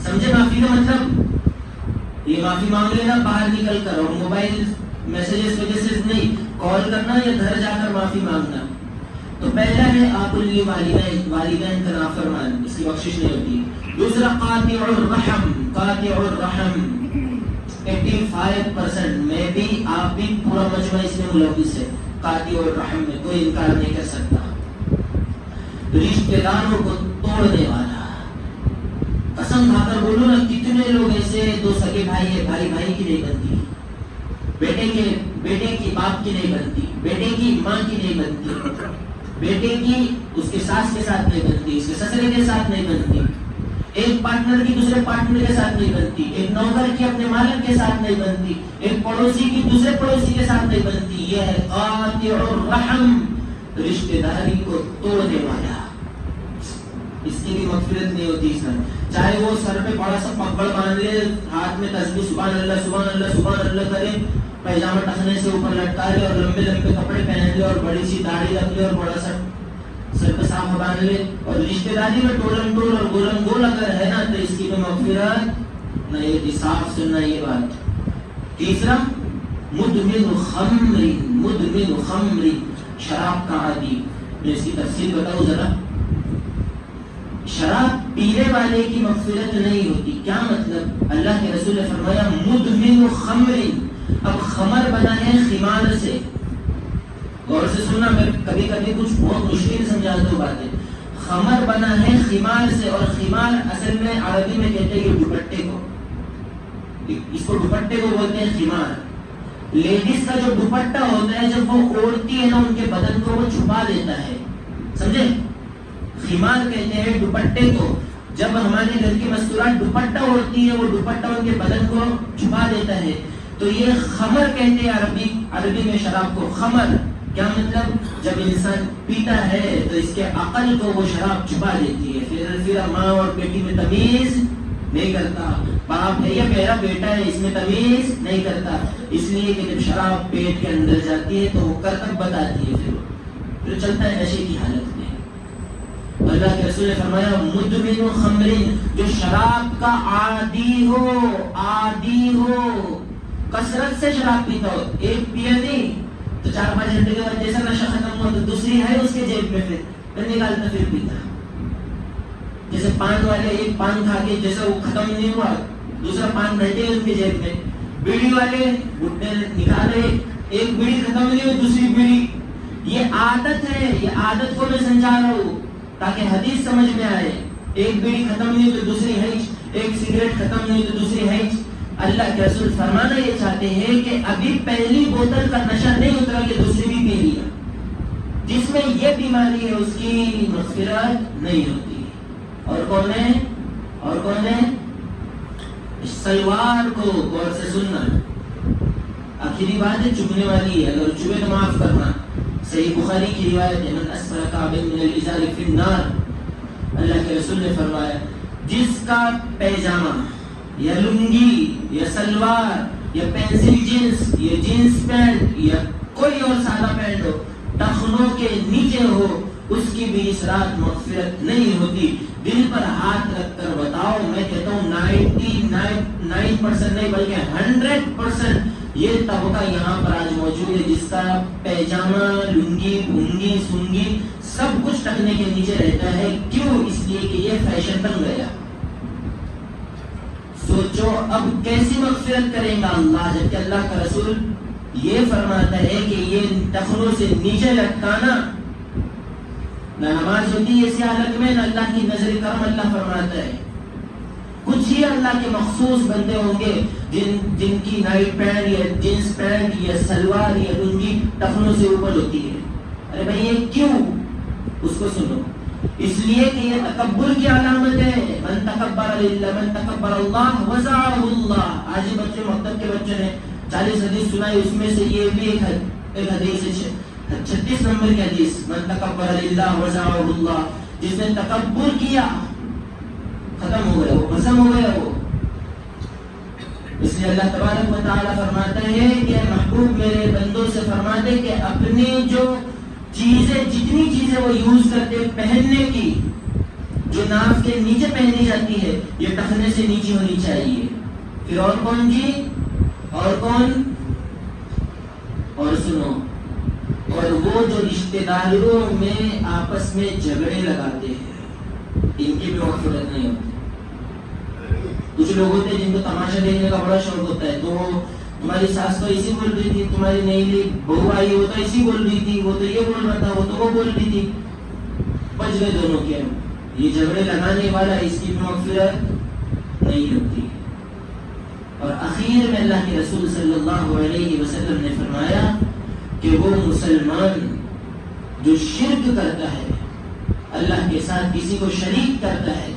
سمجھے معافی کا مطلب؟ یہ معافی مانگ لینا باہر نکل کر، اور موبائل میسجز وجہ سے نہیں، کال کرنا یا گھر جا کر معافی مانگنا. تو پہلا ہے آپ والدین کا نافرمان، اس کی بخشش نہیں ہوتی. دوسرا قاطع الرحم، قاطع الرحم 85%، میں بھی آپ بھی پورا مجمع اس میں ملوث ہے. قاطع الرحم میں کوئی انکار نہیں کر سکتا. رشتہ داروں کو توڑنے والا. قسم کھا کر بولو نا، کتنے لوگ ایسے دو سگے بھائی ہے، بھائی بھائی کی نہیں بنتی، بیٹے کی باپ کی نہیں بنتی، بیٹے کی ماں کی نہیں بنتی، بیٹے کی اس کے ساس کے ساتھ نہیں بنتی، اس کے سسرے کے ساتھ نہیں بنتی، ایک پارٹنر کی دوسرے پارٹنر کے ساتھ نہیں بنتی، ایک نوکر کی اپنے مالک کے ساتھ نہیں بنتی، ایک پڑوسی کی دوسرے پڑوسی کے ساتھ نہیں بنتی. یہ ہے قاطع الرحم، رشتہ داری کو توڑنے والا. اس کی بھی مغفرت نہیں ہوتی اس میں. چاہے وہ سر پہ بڑا سا پگڑ باندھ لے، ہاتھ میں تسبیح سبحان اللہ سبحان اللہ سبحان اللہ کرے، پیجامہ ٹخنے سے اوپر لٹکا لے اور لمبے لمبے کپڑے پہن لے اور بڑی سی داڑھی رکھ لے اور بڑا سا سر پہ صاف باندھ لے، اور رشتہ داری میں ٹولم ٹول اور گولم گول اگر ہے نا تو اس کی بھی مغفرت نہیں ہوتی. صاف سننا یہ بات. تیسرا مدمن خمر، مدمن خمر، شراب کا عادی. میں اس کی تفصیل بتاؤں ذرا. شراب پینے والے کی مغفرت نہیں ہوتی. کیا مطلب؟ اللہ کے رسول نے فرمایا مدمن خمر. اب خمر بنا ہے خمار سے. غور سے سننا، میں کبھی کبھی کچھ بہت مشکل سمجھاتا ہوں باتیں. خمر بنا ہے خمار سے، اور خمار اصل میں عربی میں کہتے ہیں یہ دوپٹے کو، اس کو دوپٹے کو بولتے ہیں خمار. لیڈیز کا جو دوپٹہ ہوتا ہے جب وہ اوڑھتی ہے نا ان کے بدن کو وہ چھپا دیتا ہے، سمجھے؟ خمار کہتے ہیں دوپٹے کو. جب ہمارے گھر کی مستورات دوپٹہ ہوتی ہے، وہ دوپٹہ ان کے بدن کو چھپا دیتا ہے، تو یہ خمر کہتے ہیں عربی میں شراب کو خمر. کیا مطلب؟ جب انسان پیتا ہے تو اس کے عقل کو وہ شراب چھپا دیتی ہے، پھر ماں اور بیٹی میں تمیز نہیں کرتا، باپ ہے یا میرا بیٹا ہے اس میں تمیز نہیں کرتا، اس لیے کہ جب شراب پیٹ کے اندر جاتی ہے تو وہ کرتب بتاتی ہے، پھر چلتا ہے نشے کی حالت میں. اللہ کے رسول نے فرمایا مدمن خمر، جو شراب کا عادی ہو، کثرت سے شراب پیتا ہو، ایک پیا نہیں تو 4-5 گھنٹے کے بعد جیسا نشہ ختم ہوا تو دوسری ہے اس کے جیب میں، پھر نکالتا پھر پیتا. جیسے پان والے ایک پان کھا کے جیسا وہ ختم نہیں ہوا دوسرا پان بیٹھے ان کے جیب میں. بیڑی والے گھٹنے نکالے، ایک بیڑی ختم نہیں ہوئی دوسری بیڑی. یہ عادت ہے، یہ عادت کو میں سمجھا رہا ہوں تاکہ حدیث سمجھ میں آئے. ایک بیڑی ختم نہیں ہوئی تو دوسری ہے، ایک سگریٹ ختم نہیں ہوئی تو دوسری ہے. اللہ کے رسول فرمانا یہ چاہتے ہیں کہ ابھی پہلی بوتل کا نشہ نہیں اترا کہ دوسری بھی پی لیا. جس میں یہ بیماری ہے اس کی مغفرت نہیں ہوتی. اور کون ہے؟ سلوار کو غور سے سننا. آخری بات ہے، چبھنے والی ہے، اگر چبھے تو معاف کرنا. صحیح بخاری کی روایت ہے، من اسفل کعب من الازار فی النار. اللہ کے رسول نے فرمایا جس کا پیجامہ یا لنگی یا سلوار یا پینسل جینس یا جینس پینٹ یا کوئی اور سادہ پینٹ ہو ٹخنوں کے نیچے ہو، اس کی بھی اس رات مغفرت نہیں ہوتی. دل پر ہاتھ رکھ کر بتاؤ، میں کہتا ہوں 99% نہیں بلکہ 100% یہ طبقہ یہاں پر آج موجود ہے جس کا پیجامہ، لنگی، بھنگی، سنگی سب کچھ ٹکنے کے نیچے رہتا ہے. کیوں؟ اس لیے کہ یہ فیشن بن گیا. سوچو اب کیسی مغفرت کریں گا اللہ، جبکہ اللہ کا رسول یہ فرماتا ہے کہ یہ ٹخنوں سے نیچے لٹکانا نہ نماز ہوتی ہے اسی حالت میں، نہ اللہ کی نظر کرم. اللہ فرماتا ہے کچھ ہی اللہ کے مخصوص بندے ہوں گے جن کی نائٹ پینٹ یا جینس پینٹ یا سلوار یا لنگی ٹخنوں سے اوپر ہوتی ہے. ارے بھائی یہ کیوں؟ اس کو سنو. اس لیے کہ یہ تکبر کی علامت ہے. من تکبر اللہ وضعه اللہ. آج ہی بچے مکتب کے بچوں نے 40 حدیث سنائی، اس میں سے یہ بھی ایک حدیث ہے 36 نمبر کی حدیث، من تکبر اللہ وضعه اللہ. جس نے تکبر کیا ختم ہو گیا، وہ بھسم ہو گیا وہ. اس لیے اللہ تبارک و تعالی فرماتا ہے کہ محبوب میرے بندوں سے فرما دے کہ اپنی جو چیزیں، جتنی چیزیں وہ یوز کرتے پہننے کی، جو ناف کے نیچے پہنی جاتی ہے یہ ٹخنے سے نیچے ہونی چاہیے. پھر اور کون جی؟ اور کون؟ اور سنو، اور وہ جو رشتہ داروں میں آپس میں جھگڑے لگاتے ہیں ان کی بھی مغفرت نہیں ہوتی. کچھ لوگ ہوتے ہیں جن کو تماشا دیکھنے کا بڑا شوق ہوتا ہے، تو تمہاری ساس تو ایسی بول رہی تھی، تمہاری نئی بہو آئی وہ تو ایسی بول رہی تھی، وہ تو یہ بول رہا تھا، وہ تو وہ بول رہی تھی. بچ گئے دونوں کے. یہ جھگڑے لگانے والا اس کی مغفرت نہیں ہوتی. اور اخیر میں اللہ کے رسول صلی اللہ علیہ وسلم نے فرمایا کہ وہ مسلمان جو شرک کرتا ہے، اللہ کے ساتھ کسی کو شریک کرتا ہے.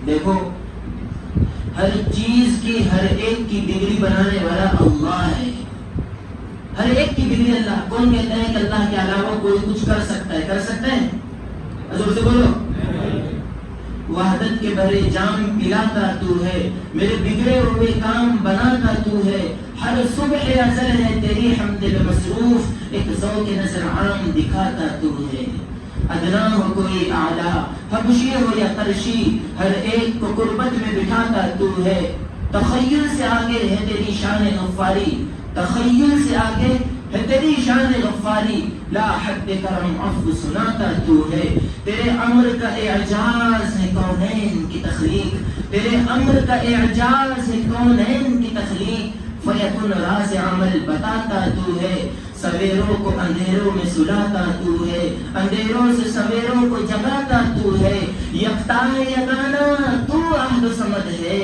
دیکھو ہر چیز کی، ہر ایک کی ڈگری بنانے والا اللہ ہے. ہر ایک کی ڈگری اللہ. کون کہتا ہے کہ اللہ کے علاوہ کوئی کچھ کر سکتا ہے؟ کر سکتا ہے؟ حضور سے بولو. وحدت کے بھرے جام پلاتا تو ہے، میرے بگڑے ہوئے کام بناتا تو ہے. ہر صبح ازل ہے تیری حمد میں مصروف، ایک ذوق نظر عام دکھاتا تو ہے. ادنا ہو کوئی اعلیٰ، حبشی ہو یا قرشی، ہر ایک کو قربت میں بٹھاتا تو ہے. تخیل سے آگے ہے تیری شان غفاری، تخیل سے آگے ہے تیری شان غفاری. لا حد کرم عفو سناتا تو ہے. تیرے امر کا اعجاز ہے کونین کی تخلیق، تیرے امر کا اعجاز ہے کونین کی تخلیق. فیکن راز عمل بتاتا تو ہے، سویروں کو اندھیروں میں سلاتا تو ہے، اندھیروں سے سویروں کو جگاتا تو ہے. یکتا ہے یگانا تو احد صمد ہے.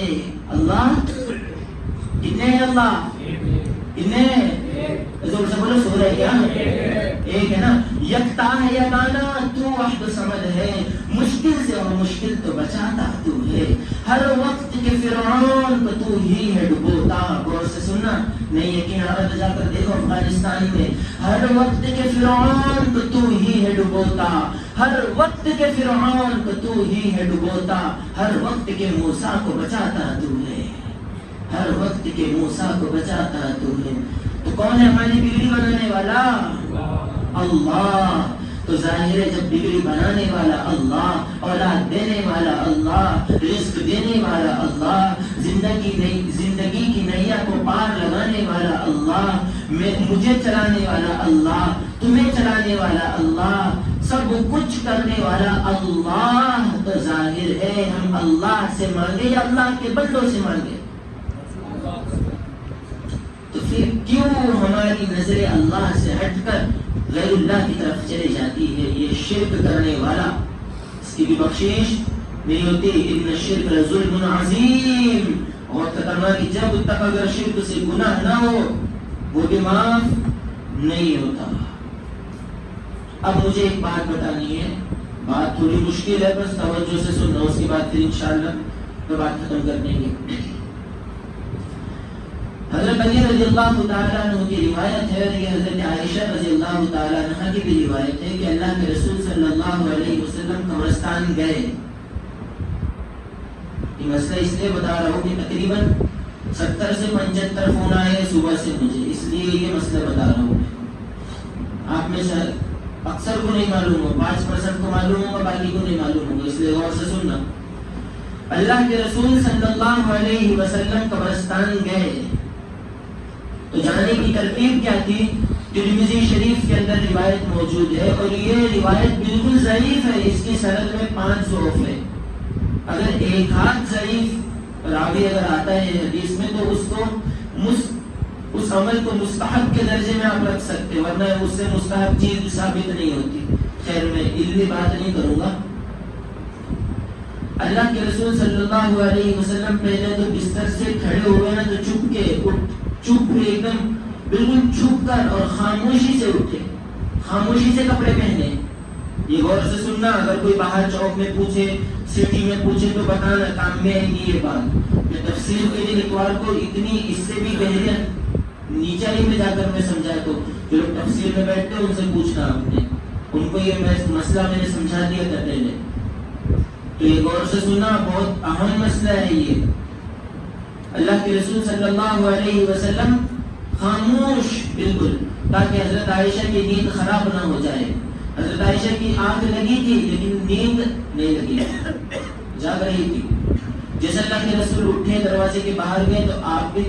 اللہ کتنے ہیں؟ اللہ کتنے ہیں؟ زور سے بولو. سورہ کیا؟ ایک ہے نا. یکتا ہے یگانا تو احد صمد ہے. مشکل سے اور مشکل تو بچاتا تو ہے، ہر وقت کے فرعون کو تو ہی ہے ڈبوتا. غور سے سننا، نہیں یقین آ رہا تو جا کر دیکھو افغانستان میں، ہر وقت کے فرعون کو تو ہی ہے ڈبوتا، ہر وقت کے فرعون کو تو ہی ہے ڈبوتا، ہر وقت کے موسیٰ کو بچاتا تو ہے، ہر وقت کے موسیٰ کو بچاتا تو ہے. تو کون ہے ہماری بگڑی بنانے والا؟ اللہ. تو ظاہر ہے جب بگڑی بنانے والا اللہ، اولاد دینے والا اللہ، رزق دینے والا اللہ، زندگی کی نیا کو پار لگانے والا اللہ، مجھے چلانے والا اللہ، تمہیں چلانے والا اللہ، سب کچھ کرنے والا اللہ، تو ظاہر ہے ہم اللہ سے مانگے یا اللہ کے بندوں سے مانگے؟ تو پھر کیوں ہماری نظر اللہ سے ہٹ کر غیر اللہ کی طرف چلے جاتی ہے؟ یہ شرک کرنے والا، اس کی بھی بخشش نہیں ہوتی. ان الشرک لظلم عظیم. اور خطرناک کہ جب تک اگر شرک سے گناہ نہ ہو وہ بھی معاف نہیں ہوتا. اب مجھے ایک بات بتانی ہے، بات تھوڑی مشکل ہے، بس توجہ سے سننا، اس کے بعد پھر انشاءاللہ تو بات ختم کر دیں گے. حضرت علی رضی اللہ تعالیٰ عنہ کی روایت ہے، اور یہ حضرت عائشہ رضی اللہ تعالیٰ عنہ کی بھی روایت ہے کہ اللہ کے رسول صلی اللہ علیہ وسلم قبرستان گئے. یہ مسئلہ اس لیے بتا رہا ہوں کہ تقریباً 70 سے 75 فون آئے صبح سے مجھے، اس لیے یہ مسئلہ بتا رہا ہوں. آپ میں سے اکثر کو نہیں معلوم ہو، 5% کو معلوم ہوگا، باقی کو نہیں معلوم ہوگا، اس لیے غور سے سننا. اللہ کے رسول صلی اللہ علیہ وسلم قبرستان گئے تو جانے کی ترتیب کیا تھی؟ ترمذی شریف کے اندر روایت موجود ہے، اور یہ روایت بالکل ضعیف ہے، اس کی سند میں 5 ضعف ہے. اگر ایک ہاتھ ضعیف راوی اگر آتا ہے حدیث میں تو اس عمل کو مستحب کے درجے میں آپ رکھ سکتے، ورنہ اس سے مستحب چیز ثابت نہیں ہوتی. خیر میں علمی بات نہیں کروں گا. اللہ کے رسول صلی اللہ علیہ وسلم پہلے تو بستر سے کھڑے ہوئے نا تو چپ ایک دم بالکل چھپ کر اور خاموشی سے اٹھے، خاموشی سے کپڑے پہنے. یہ غور سے سننا، اگر کوئی باہر چوک میں پوچھے، سٹی میں پوچھے تو بتانا، کام میں آئے گی یہ بات. میں تفسیر کے دن اتوار کو اتنی اس سے بھی گہریت نیچا ہی میں جا کر میں سمجھا، تو جو لوگ تفسیر میں بیٹھتے ہیں ان سے پوچھنا آپ نے، ان کو یہ مسئلہ میں نے سمجھا دیا تھا پہلے. تو یہ غور سے سننا، بہت اہم مسئلہ ہے یہ. اللہ کے رسول صلی اللہ علیہ وسلم خاموش بالکل، تاکہ حضرت عائشہ کی نیند خراب نہ ہو جائے. حضرت عائشہ کی آنکھ لگی تھی لیکن نیند نہیں لگی، جاگ رہی تھی. جیسے اللہ کے رسول اٹھے دروازے کے باہر گئے تو آپ بھی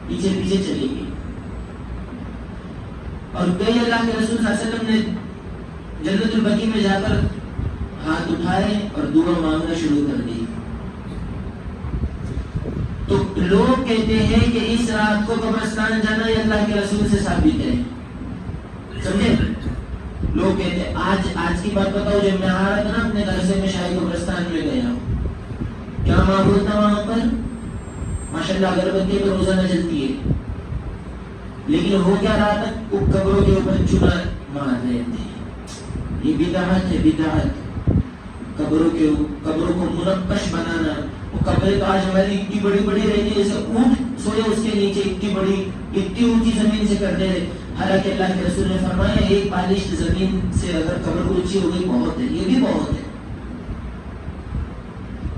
پیچھے پیچھے چلی گئی. اور کئی اللہ کے رسول صلی اللہ علیہ وسلم نے جنت البقیع میں جا کر ہاتھ اٹھائے اور دعا مانگنا شروع کر دی. تو لوگ کہتے ہیں کہ اس رات کو قبرستان جانا یہ اللہ کے رسول سے ثابت ہے. سمجھے؟ لوگ کہتے ہیں آج کی بات بتاؤ، جب میں آ رہا تھا نا اپنے گھر سے، میں شاہی قبرستان میں گیا ہوں. کیا معمول تھا وہاں پر؟ ماشاءاللہ اگربتی تو روزانہ جلتی ہے، لیکن ہو کیا رہا تھا؟ وہ قبروں کے اوپر چنا مار رہے تھے. یہ بدعت ہے، بدعت. قبروں کو منقش بنانا. وہ قبریں تو آج ہماری اتنی بڑی بڑی رہتی ہے، جیسے اونٹ سوئے اس کے نیچے اتنی بڑی، اتنی اونچی زمین سے کر دے رہے. حالانکہ اللہ کے رسول نے فرمایا ایک بالش زمین سے اگر قبر اونچی ہو گئی بہت ہے، یہ بھی بہت ہے.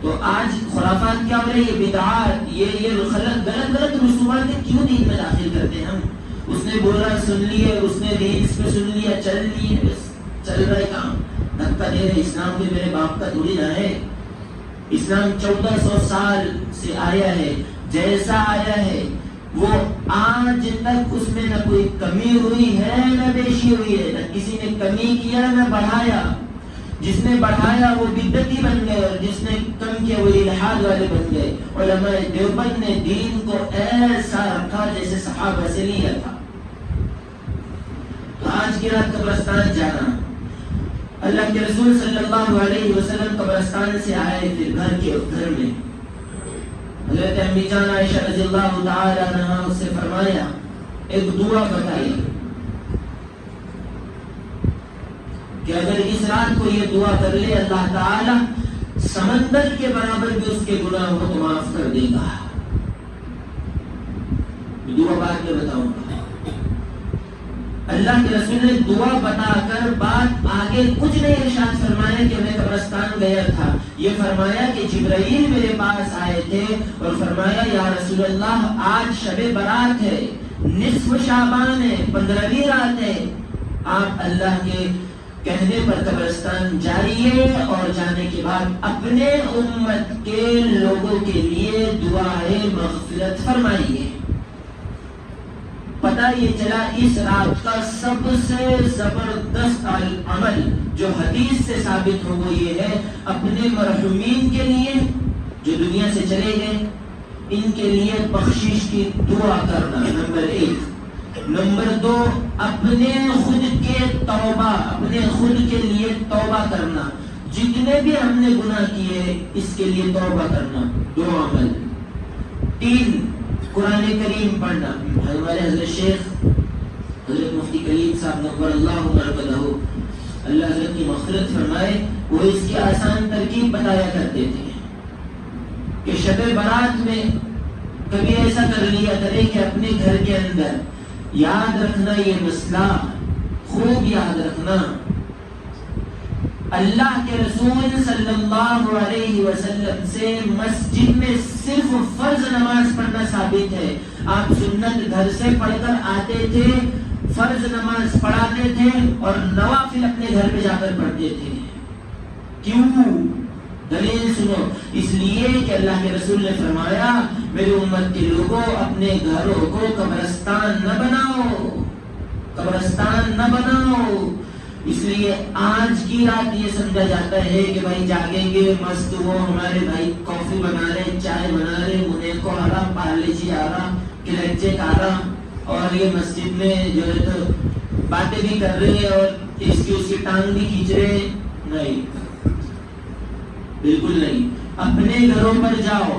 تو آج خرافات کیا ہو رہی ہے؟ بدعات، یہ غلط رسومات کیوں دین میں داخل کرتے ہیں ہم؟ اس نے بولا سن لیے، اس نے ریلز پہ سن لیا، چل لیے، بس چل رہا ہے کام. دھکا دے رہے. اسلام کے میرے باپ کا تھوڑی نہ ہے. اسلام 1400 سال سے آیا ہے، جیسا آیا ہے وہ آج تک اس میں نہ کوئی کمی ہوئی ہے نہ بیشی ہوئی ہے، نہ کسی نے کمی کیا نہ بڑھایا. جس نے بڑھایا وہ بدعتی بن گئے اور جس نے کم کیا وہ الحاد والے بن گئے. علماء دیوبند نے دین کو ایسا رکھا جیسے صحابہ سے لیا تھا. تو آج کی رات قبرستان جانا، اللہ کے رسول صلی اللہ علیہ وسلم قبرستان سے آئے، پھر گھر میں حضرت امی جان عائشہ رضی اللہ تعالی عنہا اس سے فرمایا ایک دعا بتائی کہ اگر اس رات کو یہ دعا کر لے اللہ تعالی سمندر کے برابر بھی اس کے گناہوں کو معاف کر دے گا. دعا بعد میں بتاؤں گا. اللہ کے رسول نے دعا بتا کر بات آگے کچھ نہیں ارشاد فرمایا کہ میں قبرستان گیا تھا. یہ فرمایا کہ جبرائیل میرے پاس آئے تھے اور فرمایا یا رسول اللہ آج شب برات ہے, نصف شعبان ہے, 15ویں رات ہے, آپ اللہ کے کہنے پر قبرستان جائیے اور جانے کے بعد اپنے امت کے لوگوں کے لیے دعائے مغفرت فرمائیے. پتہ یہ چلا اس رات کا سب سے زبردست عمل جو حدیث سے ثابت ہو وہ یہ ہے اپنے مرحومین کے لیے جو دنیا سے چلے گئے ان کے لیے بخشش کی دعا کرنا, نمبر 1. نمبر 2, اپنے خود کے توبہ, اپنے خود کے لیے توبہ کرنا, جتنے بھی ہم نے گناہ کیے اس کے لیے توبہ کرنا, 2 عمل. 3, قرآن کریم پڑھنا. ہمارے حضرت شیخ حضرت مفتی کلیم صاحب نور اللہ مرکزہ, اللہ حضرت کی مغفرت فرمائے, وہ اس کی آسان ترکیب بتایا کرتے تھے کہ شب برات میں کبھی ایسا کر لیا کرے کہ اپنے گھر کے اندر یاد رکھنا, یہ مسئلہ خوب یاد رکھنا, اللہ کے رسول صلی اللہ علیہ وسلم سے مسجد میں صرف فرض نماز پڑھنا ثابت ہے. آپ سنت گھر سے پڑھ کر آتے تھے, فرض نماز پڑھاتے تھے اور نوافل اپنے گھر پہ جا کر پڑھتے تھے. کیوں؟ دلیل سنو. اس لیے کہ اللہ کے رسول نے فرمایا میری امت کے لوگوں اپنے گھروں کو قبرستان نہ بناؤ, قبرستان نہ بناؤ. اس لیے آج کی رات یہ سمجھا جاتا ہے کہ بھائی جاگیں گے مست, وہ ہمارے بھائی کافی بنا رہے, چائے بنا رہے, انہیں کو آ رہا, پارلے جی آ رہا, کلیچے آ رہا, اور یہ مسجد میں جو ہے تو باتیں بھی کر رہے اور اس کی ٹانگ بھی کھینچ رہے. نہیں, بالکل نہیں. اپنے گھروں پر جاؤ,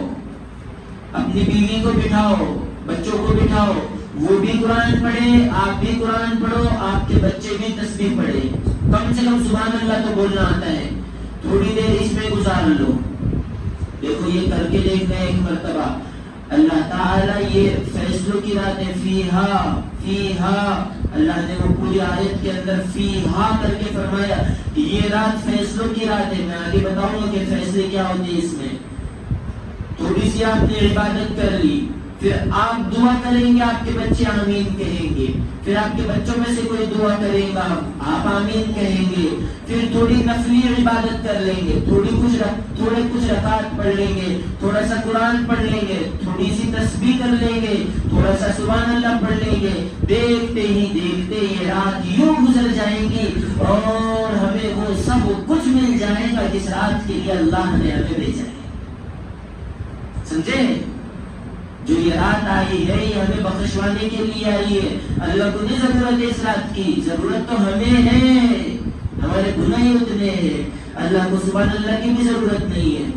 اپنی بیوی کو بٹھاؤ, بچوں کو بٹھاؤ, وہ بھی قرآن پڑھے, آپ بھی قرآن پڑھو, آپ کے بچے بھی تسبیح پڑھے, کم سے کم سبحان اللہ تو بولنا آتا ہے, تھوڑی دیر اس میں گزار لو. دیکھو یہ کر کے دیکھنا ہے ایک مرتبہ. اللہ تعالیٰ یہ فیصلوں کی رات ہے, فیہا, اللہ نے وہ پوری آیت کے اندر فیہا کر کے فرمایا کہ یہ رات فیصلوں کی رات ہے. میں آگے بتاؤں گا کہ فیصلے کیا ہوتے ہیں اس میں. تھوڑی سی آپ نے عبادت کر لی, پھر آپ دعا کریں گے, آپ کے بچے آمین کہیں گے, پھر آپ کے بچوں میں سے کوئی دعا کرے گا, آپ آمین کہیں گے, پھر تھوڑی نفلی عبادت کر لیں گے, تھوڑے کچھ رکعات پڑھ لیں گے, تھوڑا سا قرآن پڑھ لیں گے, تھوڑی سی تسبیح کر لیں گے, تھوڑا سا سبحان اللہ پڑھ لیں گے. دیکھتے ہی دیکھتے یہ رات یوں گزر جائیں گی اور ہمیں وہ سب کچھ مل جائے گا جس رات کے لیے اللہ نے ہمیں بھیجا ہے. سمجھے؟ جو یہ رات آئی ہے یہ ہمیں بخشوانے کے لیے آئی ہے. اللہ کو نہیں ضرورت ہے اس رات کی, ضرورت تو ہمیں ہے, ہمارے گناہ ہی اتنے ہیں. اللہ کو سبحان اللہ کی بھی ضرورت نہیں ہے.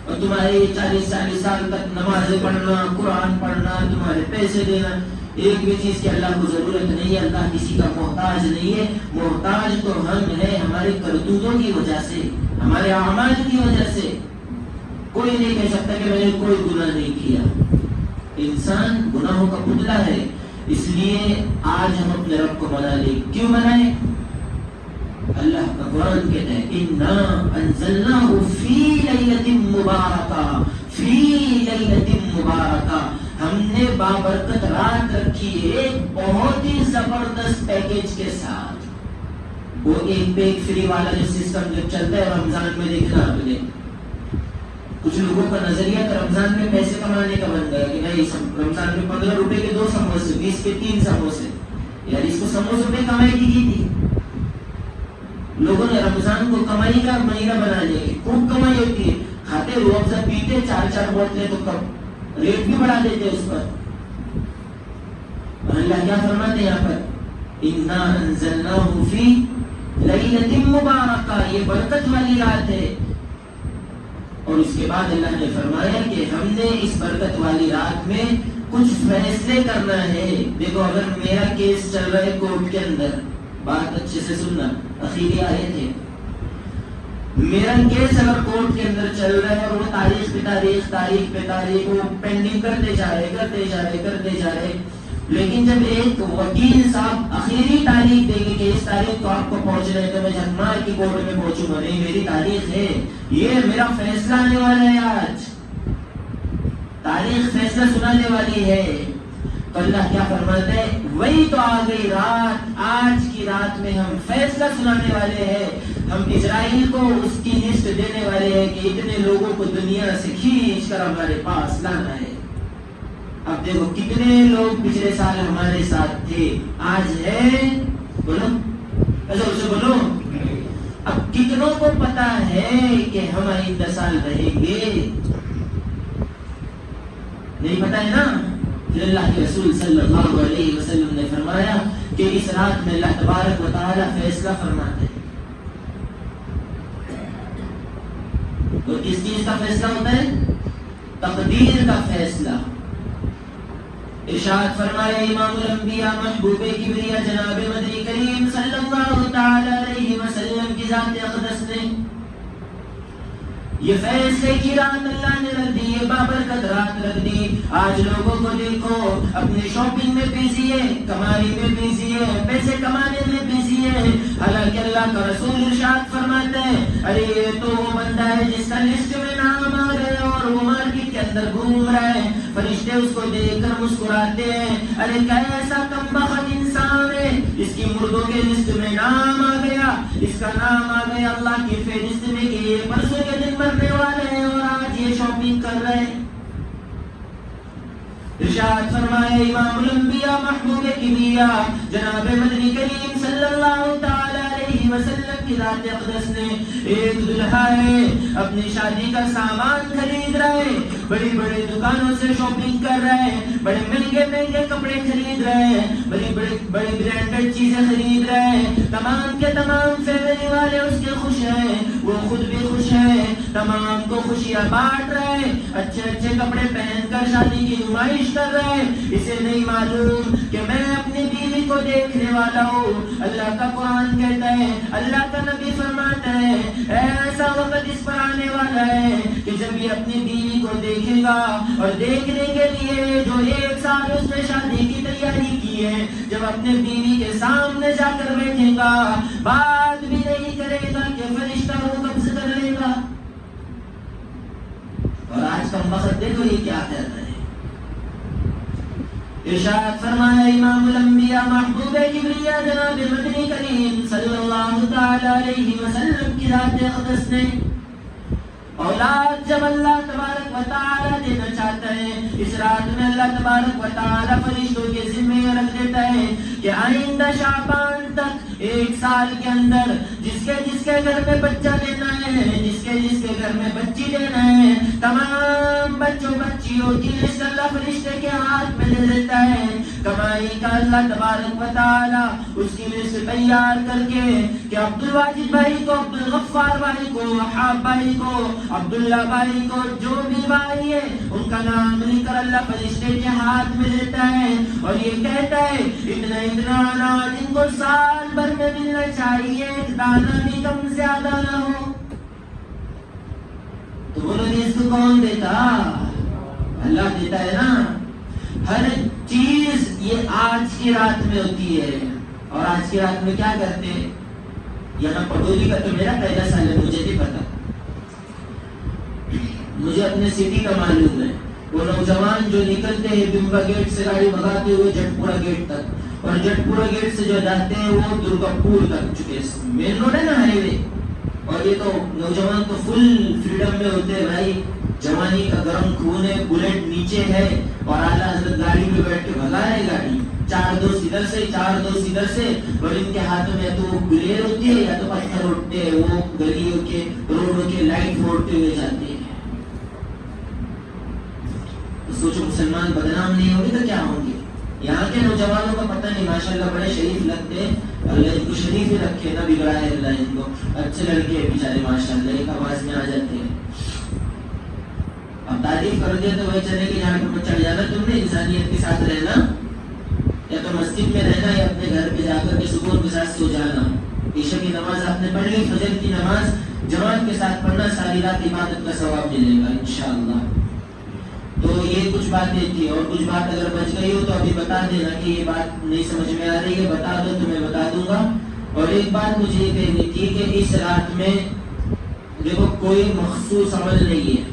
اور تمہارے 40 سال تک نمازیں پڑھنا, قرآن پڑھنا, تمہارے پیسے دینا, ایک بھی چیز کی اللہ کو ضرورت نہیں ہے. اللہ کسی کا محتاج نہیں ہے. محتاج تو ہم ہیں ہمارے کرتوتوں کی وجہ سے, ہمارے اعمال کی وجہ سے. کوئی نہیں کہہ سکتا کہ میں نے کوئی گناہ نہیں کیا. انسان گناہوں کا پتلا ہے. اس لیے آج ہم اپنے رب کو منا لیں. کیوں منائیں؟ اللہ کا قرآن کہتا ہے اِنَّا أَنزَلْنَاهُ فِي لَيْلَةٍ مُبَارَكَةٍ, فِي لَيْلَةٍ مُبَارَكَةٍ, ہم نے بابرکت رات رکھی ہے ایک بہت ہی زبردست پیکیج کے ساتھ. وہ ایک پہ ایک فری والا جو سسٹم جب چلتا ہے رمضان میں, دیکھنا آپ نے کچھ لوگوں کا نظریہ تو رمضان میں پیسے کمانے کا بن گیا کہ نہیں رمضان میں 15 روپے کے 2 سموسے, 20 کے 3 سموسے. یار اس کو سموسوں پہ کمائی کی تھی. لوگوں نے رمضان کو کمائی کا مہینہ بنا لیا کہ خوب کمائی ہوتی ہے. کھاتے روح افزا پیتے 4 بوتلیں تو کم ریٹ بھی بڑھا دیتے اس پر. اور اللہ کیا فرماتے ہیں یہاں پر اِنَّا أَنزَلْنَاهُ فِي لَيْلَةٍ مُبَارَكَةٍ, یہ برکت والی رات ہے. اور اس کے بعد اللہ نے فرمایا کہ ہم نے اس برکت والی رات میں کچھ فیصلے کرنا ہے. دیکھو اگر میرا کیس چل رہا ہے کورٹ کے اندر, بات اچھے سے سننا, اخیری آیت ہے, میرن کیس اگر کورٹ کے اندر چل رہا ہے اور وہ تاریخ پہ تاریخ وہ پینڈنگ کرتے جا رہے، لیکن جب ایک وکیل صاحب آخری تاریخ دیں گے کہ اس تاریخ کو آپ کو پہنچنا ہے تو میں جھکمار کی کورٹ میں پہنچوں گا، نہیں میری تاریخ ہے، یہ میرا فیصلہ آنے والا ہے، آج تاریخ فیصلہ سنانے والی ہے۔ تو اللہ کیا فرماتا ہے، وہی تو آ گئی رات، آج کی رات میں ہم فیصلہ سنانے والے ہیں، ہم اسرائیل کو اس کی لسٹ دینے والے ہیں کہ اتنے لوگوں کو دنیا سے کھینچ کر ہمارے پاس لانا ہے۔ اب دیکھو کتنے لوگ پچھلے سال ہمارے ساتھ تھے، آج ہے، بولو ایسا بولو، اب کتنوں کو پتا ہے کہ ہم آئندہ سال رہیں گے؟ نہیں پتا ہے نا؟ پھر اللہ کے رسول صلی اللہ علیہ وسلم نے فرمایا کہ اس رات میں اللہ تبارک و تعالی فیصلہ فرماتے ہیں۔ اور کس چیز کا فیصلہ ہوتا ہے؟ تقدیر کا فیصلہ۔ ارشاد فرمایا امام الانبیاء محبوب کبریا جناب مدنی کریم صلی اللہ تعالی علیہ وسلم کی ذات اقدس نے یہ فیصلے کی رات اللہ نے رکھ دی، یہ بابرکت رات رکھ دی۔ آج لوگوں کو دیکھو اپنی شاپنگ میں بزی ہے، کمائی میں بزی ہے، پیسے کمانے میں بزی ہے، حالانکہ اللہ کا رسول ارشاد فرماتا ہے ارے یہ تو وہ بندہ ہے جس کا لسٹ میں نام آ گیا اور وہ مارکیٹ کے اندر گھوم رہا ہے، فرشتے اس کو دیکھ کر مسکراتے ہیں، ارے کیسا کمبخت انسان ہے، اس کی مردوں کے لسٹ میں نام آ گیا، اس کا نام آ گیا اللہ کی فہرست میں کہ یہ پرسوں کے دن مرنے والے ہیں اور آج یہ شاپنگ کر رہے ہیں۔ ارشاد فرمائے امام الانبیاء محبوب کبریا جناب مدنی کریم صلی اللہ تعالی علیہ وسلم کی ذات اقدس نے ایک دلہا ہے اپنی شادی کا سامان خرید رہے، بڑی بڑی دکانوں سے شاپنگ کر رہے ہیں، بڑے مہنگے کپڑے خرید رہے ہیں، بڑی برانڈڈ چیزیں خرید رہے ہیں، تمام کے تمام فیملی والے اس کے خوش ہیں، وہ خود بھی خوش ہیں، تمام کو خوشیاں بانٹ رہے، اچھے کپڑے پہن کر شادی کی نمائش کر رہے، اسے نہیں معلوم کہ میں اپنی بیوی کو دیکھنے والا ہوں۔ اللہ کا قرآن کہتا ہے، اللہ کا نبی فرماتا ہے ایسا وقت اس پر آنے والا ہے کہ جب یہ اپنی بیوی کو دیکھے گا اور دیکھنے کے لیے جو ایک سال اس نے شادی کی تیاری کی ہے، جب اپنے بیوی کے سامنے جا کر بیٹھے گا بات بھی نہیں کرے گا کہ فرشتہ وہ قبض کر لے گا۔ اور آج کا وقت دیکھو یہ کیا کہتا ہے، ارشاد فرمایا امام الانبیاء محبوب کبریا جناب مدنی کریم صلی اللہ تعالی علیہ وسلم کی ذات اقدس نے اولاد جب اللہ تبارک و تعالی دینا چاہتا ہے، اس رات میں اللہ تبارک و تعالی فرشتوں کے ذمہ رکھ دیتا ہے کہ آئندہ شعبان تک ایک سال کے اندر جس کے گھر میں بچہ دینا ہے، جس کے گھر میں بچی دینا ہے، تمام بچیوں کی لسٹ اللہ فرشتے کے ہاتھ میں دے دیتا ہے۔ کمائی کا اللہ تبارک و تعالی اس کی لسٹ تیار کر کے کہ عبدالواجد بھائی کو، عبدالغفار بھائی کو، وہاب بھائی کو، عبداللہ بھائی کو، جو بھی بھائی ہے ان کا نام لکھ کر اللہ فرشتے کے ہاتھ میں دیتا ہے اور یہ کہتا ہے اتنا اناج ان کو سال بھر میں ملنا چاہیے، ایک دانہ بھی کم زیادہ نہ ہو۔ تو بولو رزق کون دیتا؟ اللہ دیتا ہے نا۔ ہر چیز یہ آج کی رات میں ہوتی ہے، اور آج کی رات میں کیا کرتے ہیں؟ یہاں پٹولی کا تو میرا پہلا سال ہے، مجھے نہیں پتا، مجھے اپنے سٹی کا معلوم ہے۔ وہ نوجوان جو نکلتے ہیں بمبا گیٹ سے گاڑی بھگاتے ہوئے جٹپورا گیٹ تک، اور جٹپورا گیٹ سے جو جاتے ہیں وہ درگا پور تک چکے، مین روڈ ہے نا، ہائی وے، اور یہ تو نوجوان تو فل فریڈم میں ہوتے ہیں بھائی، جوانی کا گرم خون ہے، بلیٹ نیچے ہے اور اعلیٰ حضرت گاڑی میں بیٹھ کے بھگا رہے گاڑی، چار دوست ادھر سے چار دوست ادھر سے، اور ان کے ہاتھوں میں یا تو وہ گلیر ہوتی ہے یا تو پتھر اٹھتے ہیں، وہ گلیوں کے روڈوں کے لائٹ پھوڑتے ہوئے جاتے ہیں۔ تو سوچو مسلمان بدنام نہیں ہوں گے تو کیا ہوں گے؟ یہاں کے نوجوانوں کا پتہ نہیں، ماشاءاللہ بڑے شریف لگتے ہیں، اللہ ان کو شریف ہی رکھے نہ بگڑائے اللہ ان کو، اچھے لڑکے ہیں بیچارے ماشاءاللہ، ایک آواز میں آ جاتے ہیں۔ اب تعریف کر دیا تو وہی چلے کہ جہاں پر چڑھ جانا تم نے، انسانیت کے ساتھ رہنا، یا تو مسجد میں رہنا یا اپنے گھر پہ جا کر کے سکون کے ساتھ سو جانا۔ عشاء کی نماز آپ نے پڑھ لی، فجر کی نماز جماعت کے ساتھ پڑھنا ساری رات عبادت کا ثواب ملے گا انشاءاللہ۔ تو یہ کچھ باتیں تھی، اور کچھ بات اگر بچ گئی ہو تو ابھی بتا دینا کہ یہ بات نہیں سمجھ میں آ رہی ہے، بتا دو تو میں بتا دوں گا۔ اور ایک بات مجھے یہ کہنی تھی کہ اس رات میں دیکھو کوئی مخصوص عمل نہیں ہے،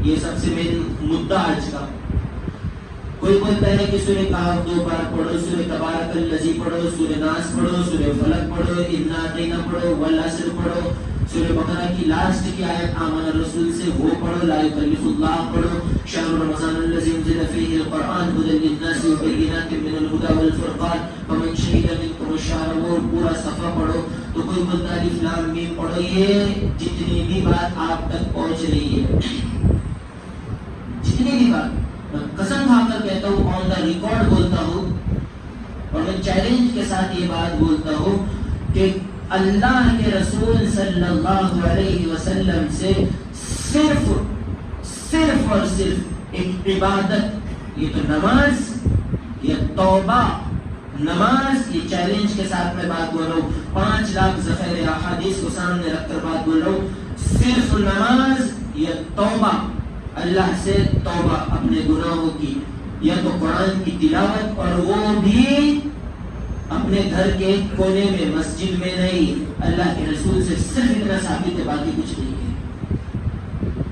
یہ سب سے مین مدعا آج کا۔ کوئی بولتا ہے کہ سورہ کہف 2 بار پڑھو، سورہ تبارک الذی پڑھو، سورہ ناس پڑھو، سورہ فلق پڑھو، انا اعطیناک پڑھو، والعصر پڑھو، سورہ بقرہ کی لاسٹ کی آیت آمن الرسول سے وہ پڑھو، لا یکلف اللہ پڑھو، شہر رمضان الذی انزل فیہ القرآن ھدی للناس وبینات من الھدی والفرقان فمن شہد منکم الشہر، وہ پورا صفحہ پڑھو۔ تو کوئی بولتا ہے الف لام میم پڑھو، یہ جتنی بھی بات آپ تک پہنچ رہی ہے، جتنی بھی بات قسم کھا کر کہتا ہوں، آن دا ریکارڈ بولتا ہوں، اور میں چیلنج کے ساتھ یہ بات بولتا ہوں کہ اللہ کے رسول صلی اللہ علیہ وسلم سے صرف اور صرف ایک عبادت، یہ تو نماز یا توبہ، نماز، یہ چیلنج کے ساتھ میں بات بول رہا ہوں، 5 لاکھ ذخائر احادیث کو سامنے رکھ کر بات بول رہا ہوں، صرف نماز یا توبہ، اللہ سے توبہ اپنے گناہوں کی، یا تو قرآن کی تلاوت، اور وہ بھی اپنے گھر کے کونے میں، مسجد میں نہیں، اللہ کے رسول سے صرف اتنا ثابت ہے، باقی کچھ نہیں ہے۔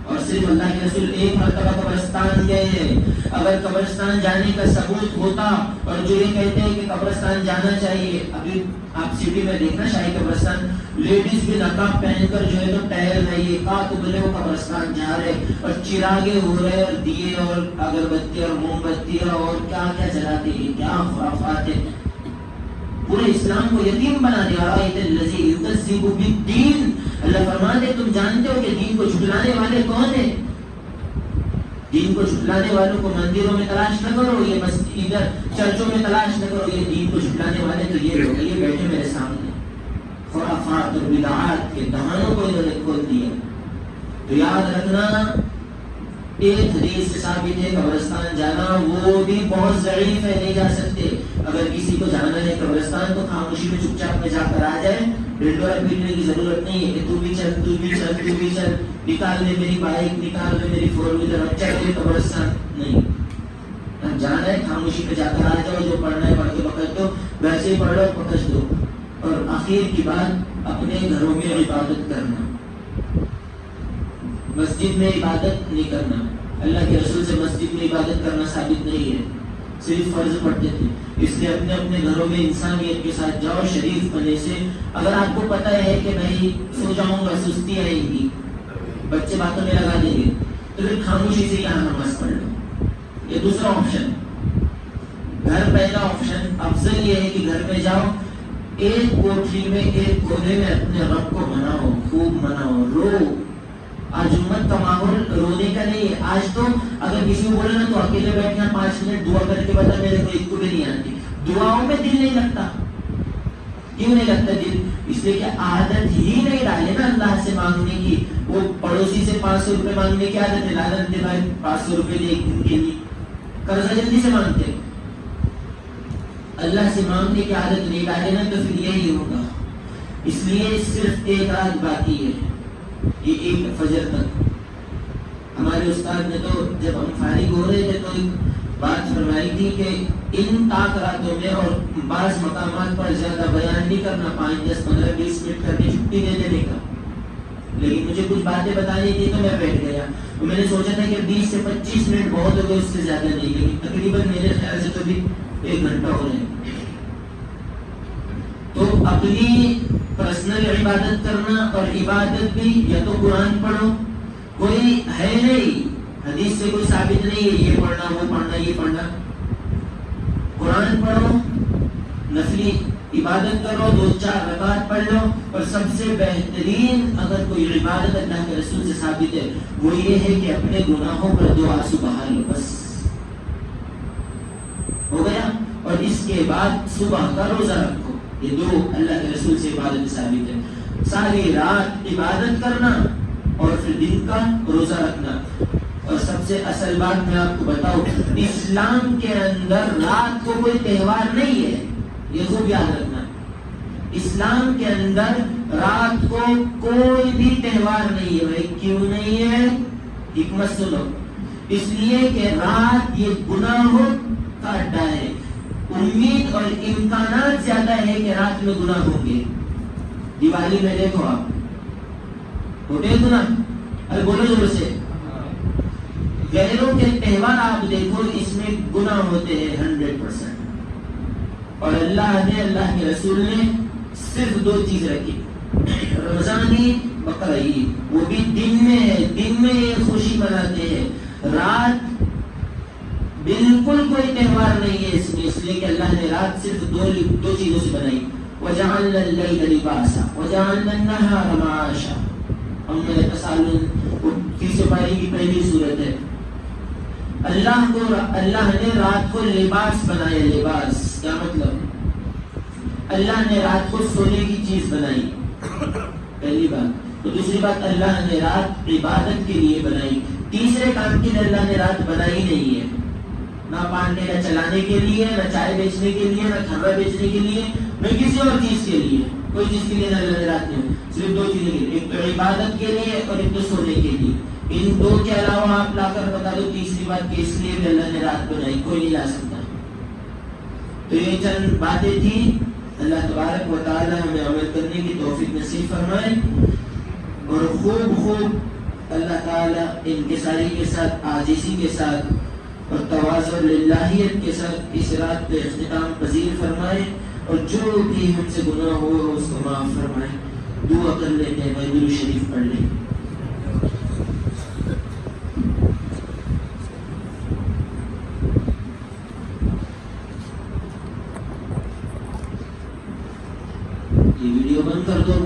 اور صرف اللہ کے رسول ایک مرتبہ قبرستان گئے ہیں، اگر قبرستان جانے کا ثبوت ہوتا، اور جو یہ کہتے ہیں کہ قبرستان جانا چاہیے، ابھی آپ سٹی میں دیکھنا شاہی قبرستان، لیڈیز بھی نقاب پہن کر جو ہے تو ٹہل رہی ہے، کہاں تو بولے وہ قبرستان جا رہے، اور چراغے ہو رہے، اور دیے اور اگربتی اور موم بتی اور کیا کیا جلاتے ہیں، کیا خرافات ہے، پورے اسلام کو یتیم بنا دیا۔ رأیت الذی یکذب بالدین، اللہ فرماتے ہیں تم جانتے ہو کہ دین کو جھٹلانے والے کون ہیں؟ دین کو جھٹلانے والوں کو مندروں میں تلاش نہ کرو، یہ ادھر چرچوں میں تلاش نہ کرو، یہ دین کو جھٹلانے والے تو یہ لوگ، یہ بیٹھے میرے سامنے، خرافات اور بدعات کے دہانوں کو انہوں نے کھول دیا۔ تو یاد رکھنا، ایک حدیث سے ثابت ہے قبرستان جانا، وہ بھی بہت ضعیف ہے، نہیں جا سکتے۔ اگر کسی کو جانا ہے قبرستان تو خاموشی میں چپ چاپ میں جا کر آ جائے، ڈنڈورا پیٹنے کی ضرورت نہیں ہے کہ تو بھی چل، تو بھی چل، تو بھی چل، نکال لے میری بائک، نکال لے میری 4 ویلر، چل لے قبرستان، نہیں، جانا ہے خاموشی میں جا کر آ جاؤ، جو پڑھنا ہے پڑھ کے پکڑ دو، ویسے ہی پڑھ لو پکڑ دو۔ اور آخر کی بات، اپنے گھروں میں عبادت کرنا، مسجد میں عبادت نہیں کرنا، اللہ کے رسول سے مسجد میں عبادت کرنا ثابت نہیں ہے، صرف فرض پڑھتے تھے، اس لیے اپنے اپنے گھروں میں انسانیت کے ساتھ جاؤ، شریف بنے سے۔ اگر آپ کو پتہ ہے کہ میں سو جاؤں گا، سستی آئے گی، بچے باتوں میں لگا دیں گے، تو پھر خاموشی سے یہاں نماز پڑھ لو، یہ دوسرا آپشن۔ گھر پہلا آپشن، افضل یہ ہے کہ گھر میں جاؤ، ایک کوٹھی میں، ایک کونے میں اپنے رب کو مناؤ، خوب مناؤ، رو۔ آج امت کا ماحول رونے کا نہیں ہے، آج تو اگر کسی کو بولے نا تو اکیلے بیٹھنا 5 منٹ دعا کر کے بتا، میرے کو ایک کو بھی نہیں آتی، دعاؤں میں دل نہیں لگتا۔ کیوں نہیں لگتا دل؟ اس لیے کہ عادت ہی نہیں ڈالے نا اللہ سے مانگنے کی۔ وہ پڑوسی سے 500 روپے مانگنے کی عادت ہے، لالن دے بھائی 500 روپے دے ایک دن کے لیے، قرضہ جلدی سے مانگتے، اللہ سے مانگنے کی عادت نہیں ڈالے نا تو پھر یہی ہوگا۔ اس لیے صرف ایک رات باقی ہے، یہ ایک فجر تک۔ ہمارے استاد نے تو جب ہم فارغ ہو رہے تھے تو ایک بات فرمائی تھی کہ ان تاک راتوں میں، اور بعض مقامات پر زیادہ بیان نہیں کرنا، 5، 10، 15، 20 منٹ کر کے چھٹی دے دینے کا، لیکن مجھے کچھ باتیں بتانی تھی تو میں بیٹھ گیا۔ تو میں نے سوچا تھا کہ 20 سے 25 منٹ بہت ہو گئے، اس سے زیادہ نہیں، لیکن تقریباً میرے خیال سے تو بھی 1 گھنٹہ ہو رہے ہیں۔ تو اپنی پرسنل عبادت کرنا، اور عبادت بھی یا تو قرآن پڑھو، کوئی ہے نہیں، حدیث سے کوئی ثابت نہیں ہے یہ پڑھنا وہ پڑھنا یہ پڑھنا، قرآن پڑھو، نفلی عبادت کرو، 2-4 رکعت پڑھ لو، اور سب سے بہترین اگر کوئی عبادت اللہ کے رسول سے ثابت ہے وہ یہ ہے کہ اپنے گناہوں پر 2 آنسو بہا لو، بس ہو گیا۔ اور اس کے بعد صبح کا روزہ رکھو، یہ 2 اللہ کے رسول سے عبادت ثابت ہے۔ ساری رات عبادت کرنا اور پھر دن کا روزہ رکھنا۔ اور سب سے اصل بات میں آپ کو بتاؤں، اسلام کے اندر رات کو کوئی تہوار نہیں ہے، یہ خوب یاد رکھنا۔ اسلام کے اندر رات کو کوئی بھی تہوار نہیں ہے. بھائی کیوں نہیں ہے؟ حکمت سنو. اس لیے کہ رات یہ گناہوں کا اڈا ہے. امید اور امکانات زیادہ ہے کہ رات میں گناہ ہوں گے. دیوالی میں دیکھو آپ ہوتے گناہ. ارے بولو زور سے. غیروں کے تہوار آپ دیکھو اس میں گناہ ہوتے ہیں 100%. اور اللہ نے اللہ کے رسول نے صرف 2 چیز رکھی. رمضان عید بقرہ عید وہ بھی دن میں ہے. دن میں یہ خوشی مناتے ہیں. رات بالکل کوئی تہوار نہیں ہے اس میں. اس لیے کہ اللہ نے رات صرف 2 چیزوں سے بنائی. وَجَعَلْنَا اللَّيْلَ لِبَاسًا وَجَعَلْنَا النَّهَارَ مَعَاشًا. ہم نے تسالون تیسرے پارے کی پہلی صورت ہے. اللہ نے رات کو لباس بنایا. لباس کیا مطلب؟ اللہ نے رات کو سونے کی چیز بنائی پہلی بات. تو دوسری بات اللہ نے رات عبادت کے لیے بنائی. تیسرے کام کے لیے اللہ نے رات بنائی نہیں ہے. نہ پانڈے کا چلانے کے لیے, نہ چائے بیچنے کے لیے, نہ کھانا بیچنے کے لیے, نہ کسی اور چیز کے لیے. کوئی چیز کے لیے نہ اللہ نے رات نہیں. صرف 2 چیزیں کے لیے. ایک تو عبادت کے لیے اور ایک تو سونے کے لیے. ان 2 کے علاوہ آپ لا کر بتا دو تیسری بات کہ اس لیے بھی اللہ نے رات بنائی. کوئی نہیں لا سکتا. تو یہ چند باتیں تھیں. اللہ تبارک و تعالی ہمیں عمل کرنے کی توفیق نصیب فرمائے اور خوب اللہ تعالی انکساری کے ساتھ, عاجزی کے ساتھ اور تواضع للہیت کے ساتھ اس رات پہ اختتام پذیر فرمائے اور جو بھی ہم سے گناہ ہو اس کو معاف فرمائے. دعا کر لیتے ہیں. درود شریف پڑھ لیں. یہ ویڈیو بند کر دو.